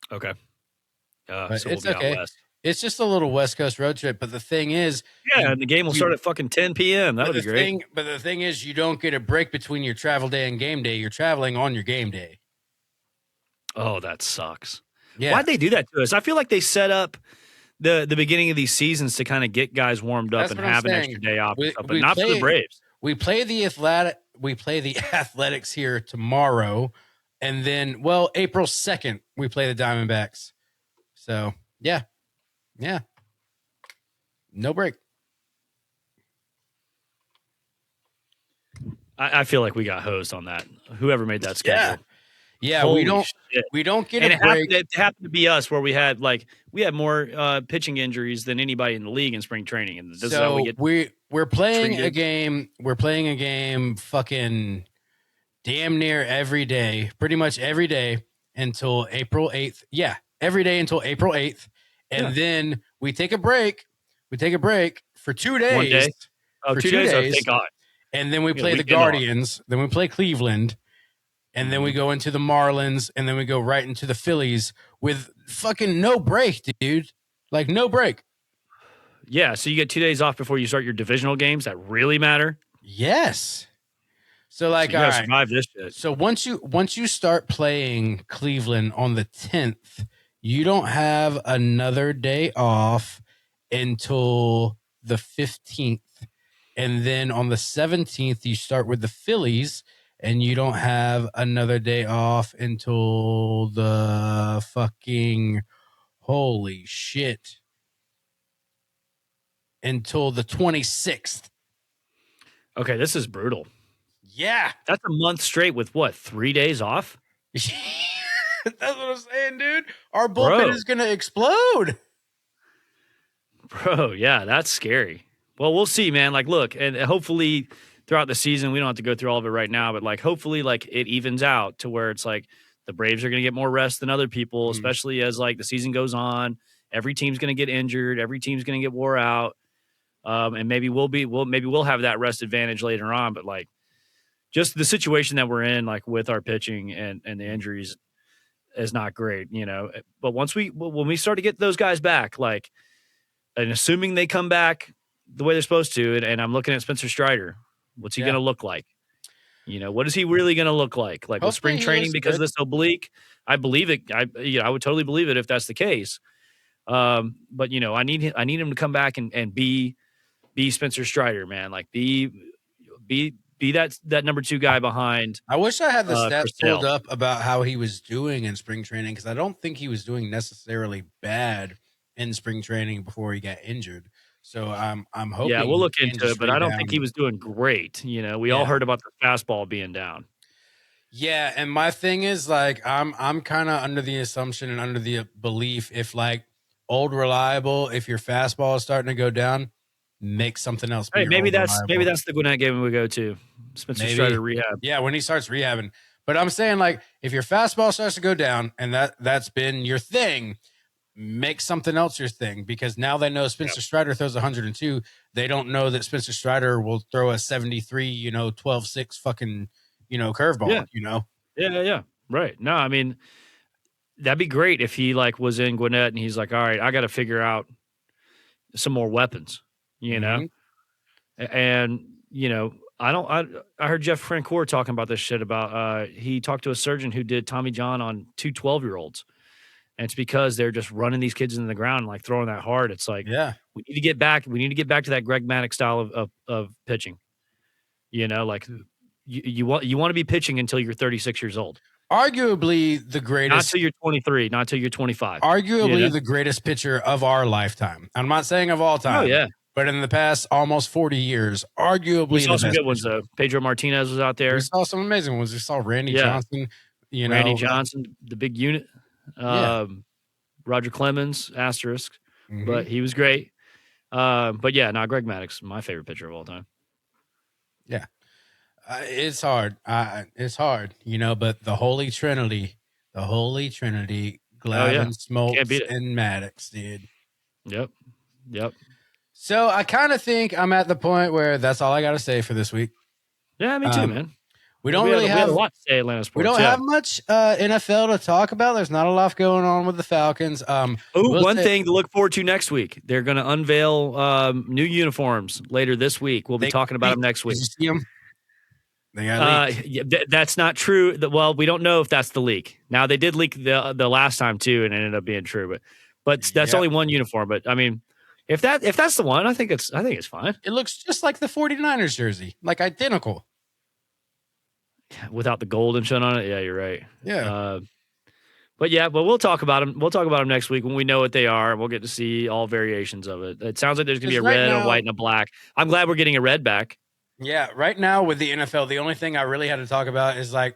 Okay. But so it's we'll be okay. out west. It's just a little West Coast road trip. But the thing is, and the game will start at fucking 10 p.m. That would be great. But the thing is, you don't get a break between your travel day and game day. You're traveling on your game day. Oh, that sucks. Yeah. Why'd they do that to us? I feel like they set up the beginning of these seasons to kind of get guys warmed up and have an extra day off, but not for the Braves. We play the Athletics here tomorrow, and then April 2nd we play the Diamondbacks. So yeah, no break. I feel like we got hosed on that. Whoever made that schedule. Yeah, Holy we don't get and a break. It happened to be us where we had more pitching injuries than anybody in the league in spring training, and this is how we get. We're playing a game. We're playing a game. Fucking damn near every day, pretty much every day until April 8th. Yeah, every day until April 8th, and then we take a break. We take a break for 2 days. 1 day. Oh, for 2 days. Oh, thank God. And then we play the Guardians. Then we play Cleveland. And then we go into the Marlins, and then we go right into the Phillies with fucking no break, dude. Like, no break. Yeah, so you get 2 days off before you start your divisional games that really matter? Yes. So, like, you gotta survive this shit. So once you start playing Cleveland on the 10th, you don't have another day off until the 15th. And then on the 17th, you start with the Phillies, and you don't have another day off until the fucking holy shit. Until the 26th. Okay, this is brutal. Yeah. That's a month straight with what, 3 days off? That's what I'm saying, dude. Our bullpen is going to explode. Bro, yeah, that's scary. Well, we'll see, man. Like, look, and hopefully throughout the season, we don't have to go through all of it right now, but like hopefully like it evens out to where it's like the Braves are going to get more rest than other people, especially as like the season goes on. Every team's going to get injured. Every team's going to get wore out. And maybe we'll have that rest advantage later on. But like just the situation that we're in, like with our pitching and the injuries is not great, But when we start to get those guys back, like, and assuming they come back the way they're supposed to, and I'm looking at Spencer Strider, what's he going to look like? What is he really going to look like? Like with spring training because of this oblique? I believe it. I would totally believe it if that's the case. But I need him to come back and be Spencer Strider, man. Like be that number 2 guy behind. I wish I had the stats pulled up about how he was doing in spring training, because I don't think he was doing necessarily bad in spring training before he got injured. So I'm hoping. Yeah, we'll look into it, but I don't think he was doing great. We all heard about the fastball being down. Yeah, and my thing is like I'm kind of under the assumption and under the belief, if like old reliable, if your fastball is starting to go down, make something else. Hey, maybe that's the Gwinnett game we go to. Spencer Strider rehab. Yeah, when he starts rehabbing. But I'm saying, like, if your fastball starts to go down and that's been your thing, make something else your thing, because now they know Spencer Strider throws 102. They don't know that Spencer Strider will throw a 73, 12-6 fucking, curveball, Yeah. Right. No, I mean, that'd be great if he like was in Gwinnett and he's like, all right, I got to figure out some more weapons, Mm-hmm. and I heard Jeff Francoeur talking about this shit about he talked to a surgeon who did Tommy John on 2 12-year-olds, and it's because they're just running these kids into the ground and like throwing that hard. It's like Yeah. we need to get back to that Greg Maddux style of pitching. Like you want to be pitching until you're 36 years old. Arguably the Not greatest. till you're 23, not till you're 25. Arguably the greatest pitcher of our lifetime. I'm not saying of all time. Oh yeah. But in the past almost 40 years, arguably We saw the some best good ones pitcher. though. Pedro Martinez was out there. We saw some amazing ones. We saw Randy Johnson. Randy Johnson, the big unit. Roger Clemens, asterisk, but he was great. But yeah, Greg Maddux, my favorite pitcher of all time. Yeah. It's hard. It's hard, but the Holy Trinity, Glavine, Smoltz, and Maddux, dude. Yep. So I kind of think I'm at the point where that's all I got to say for this week. Yeah, me too, man. We don't really have a lot to say Atlanta sports. We don't have much NFL to talk about. There's not a lot going on with the Falcons. One thing to look forward to next week. They're going to unveil new uniforms later this week. We'll be talking about them next week. Did you see them? They got leaked. That's not true. Well, we don't know if that's the leak. Now they did leak the last time too, and it ended up being true. But that's only one uniform. But I mean, if that's the one, I think it's fine. It looks just like the 49ers jersey, like identical. Without the gold and shit on it. Yeah, you're right. Yeah. But we'll talk about them. We'll talk about them next week when we know what they are. We'll get to see all variations of it. It sounds like there's going to be a red, a white, and a black. I'm glad we're getting a red back. Yeah, right now with the NFL, the only thing I really had to talk about is like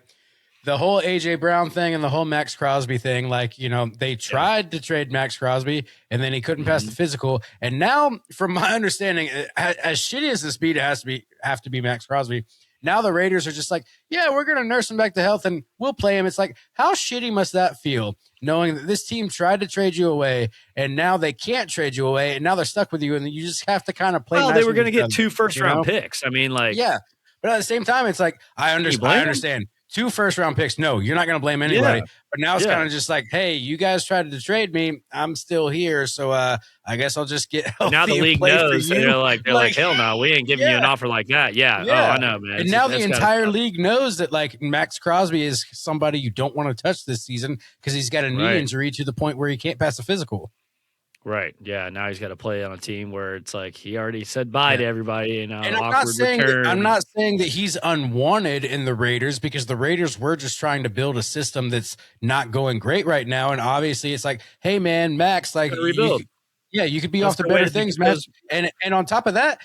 the whole AJ Brown thing and the whole Max Crosby thing. Like, they tried to trade Max Crosby and then he couldn't pass the physical. And now, from my understanding, as shitty as the speed have to be Max Crosby. Now the Raiders are just like, yeah, we're going to nurse him back to health and we'll play him. It's like, how shitty must that feel knowing that this team tried to trade you away and now they can't trade you away and now they're stuck with you and you just have to kind of play. Well, nice they were going to get 2 other, first-round picks. I mean, like, yeah, but at the same time, it's like I understand. 2 first-round picks. No, you're not going to blame anybody. Yeah. But now it's kind of just like, hey, you guys tried to trade me. I'm still here, so I guess I'll just get healthy. Now the league knows. They're like, hell no, we ain't giving you an offer like that. Yeah. Oh, I know, man. And now the entire league knows that like Max Crosby is somebody you don't want to touch this season because he's got a knee injury to the point where he can't pass a physical. Right. Yeah. Now he's got to play on a team where it's like he already said bye to everybody. And I'm not saying that he's unwanted in the Raiders because the Raiders were just trying to build a system that's not going great right now. And obviously it's like, hey man, Max, like rebuild. You could be off to better things, man. And on top of that,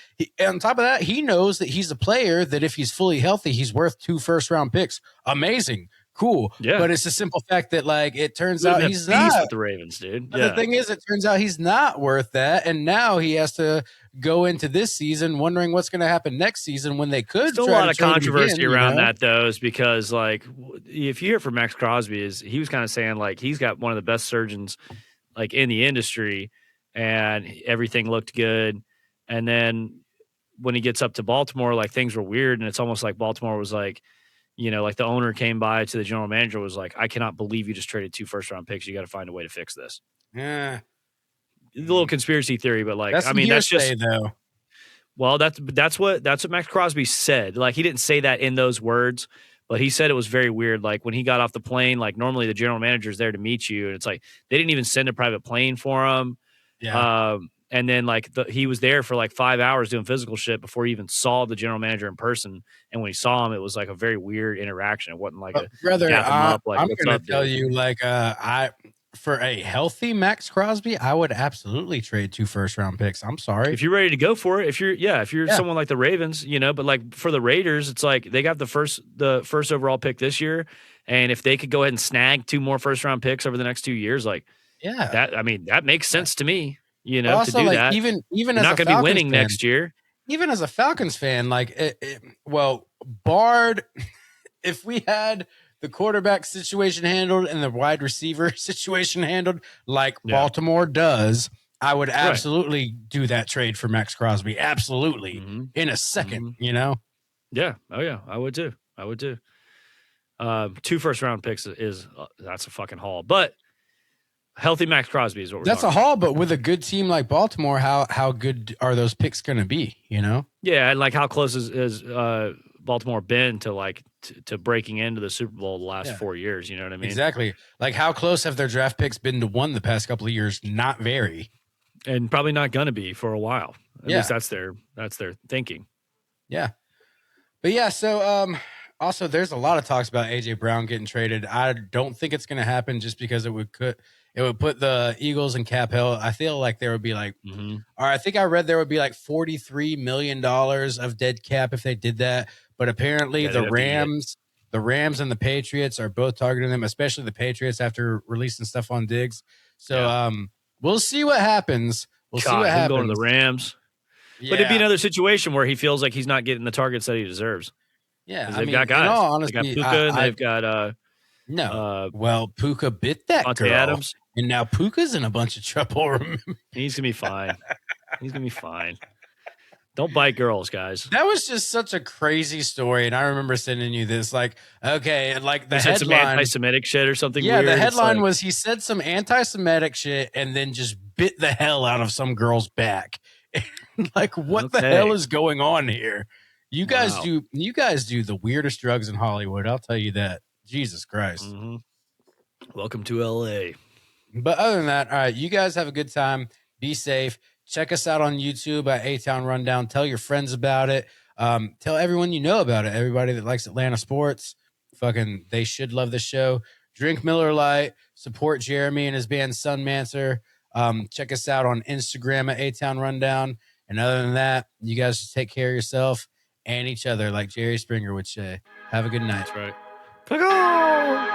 he knows that he's a player that if he's fully healthy, he's worth 2 first-round picks. Amazing. Cool. Yeah. But it's a simple fact that like it turns out he's not with the Ravens, dude. But the thing is, it turns out he's not worth that. And now he has to go into this season wondering what's going to happen next season when they could. Still a lot of controversy around that, though, is because like if you hear from Max Crosby, is he was kind of saying like he's got one of the best surgeons like in the industry and everything looked good. And then when he gets up to Baltimore, like things were weird. And it's almost like Baltimore was like, like the owner came by to the general manager was like, I cannot believe you just traded 2 first-round picks. You got to find a way to fix this. Yeah. A little conspiracy theory, but like, that's just though. Well, that's what Max Crosby said. Like he didn't say that in those words, but he said it was very weird. Like when he got off the plane, like normally the general manager's there to meet you. And it's like, they didn't even send a private plane for him. Yeah. And then like he was there for like 5 hours doing physical shit before he even saw the general manager in person. And when he saw him, it was like a very weird interaction. It wasn't like brother. I'm going to tell you, like, for a healthy Max Crosby, I would absolutely trade 2 first-round picks. I'm sorry. If you're ready to go for it, if you're someone like the Ravens, but like for the Raiders, it's like they got the first overall pick this year. And if they could go ahead and snag 2 more first-round picks over the next 2 years, like that makes sense to me. Also, to do like, that. Even you're as not going to be winning next year. Even as a Falcons fan, like, Bard if we had the quarterback situation handled and the wide receiver situation handled like Baltimore does, I would absolutely do that trade for Max Crosby. Absolutely. In a second, you know? Yeah. Oh, yeah. I would too. 2 first-round picks is that's a fucking haul. But healthy Max Crosby is what we're That's a talking haul, but with a good team like Baltimore, how good are those picks going to be, you know? Yeah, and like how close is Baltimore been to like to breaking into the Super Bowl the last 4 years, you know what I mean? Exactly. Like how close have their draft picks been to one the past couple of years? Not very. And probably not going to be for a while. At least that's their thinking. Yeah. But yeah, so also there's a lot of talks about AJ Brown getting traded. I don't think it's going to happen just because it would put the Eagles in cap hell. I feel like there would be like, or I think I read there would be like $43 million of dead cap if they did that. But apparently the Rams and the Patriots are both targeting them, especially the Patriots after releasing stuff on Diggs. So we'll see what happens. We'll see what happens. Going to the Rams. Yeah. But it'd be another situation where he feels like he's not getting the targets that he deserves. Yeah, they've got guys. In all honesty, they got Puka, and they've got well, Puka bit that Devontae girl, Adams. And now Puka's in a bunch of trouble. He's gonna be fine. He's gonna be fine. Don't bite girls, guys. That was just such a crazy story, and I remember sending you this. Like, okay, and like the headline, some anti-Semitic shit or something. Yeah, weird. The headline was he said some anti-Semitic shit and then just bit the hell out of some girl's back. Like, what the hell is going on here? You guys do the weirdest drugs in Hollywood. I'll tell you that. Jesus Christ. Welcome to LA. But other than that, all right, you guys have a good time. Be safe. Check us out on YouTube at ATOWN Rundown. Tell your friends about it. Tell everyone you know about it. Everybody that likes Atlanta sports, they should love the show. Drink Miller Lite. Support Jeremy and his band Sunmancer. Check us out on Instagram at ATOWN Rundown. And other than that, you guys just take care of yourself and each other, like Jerry Springer would say. Have a good night. That's right.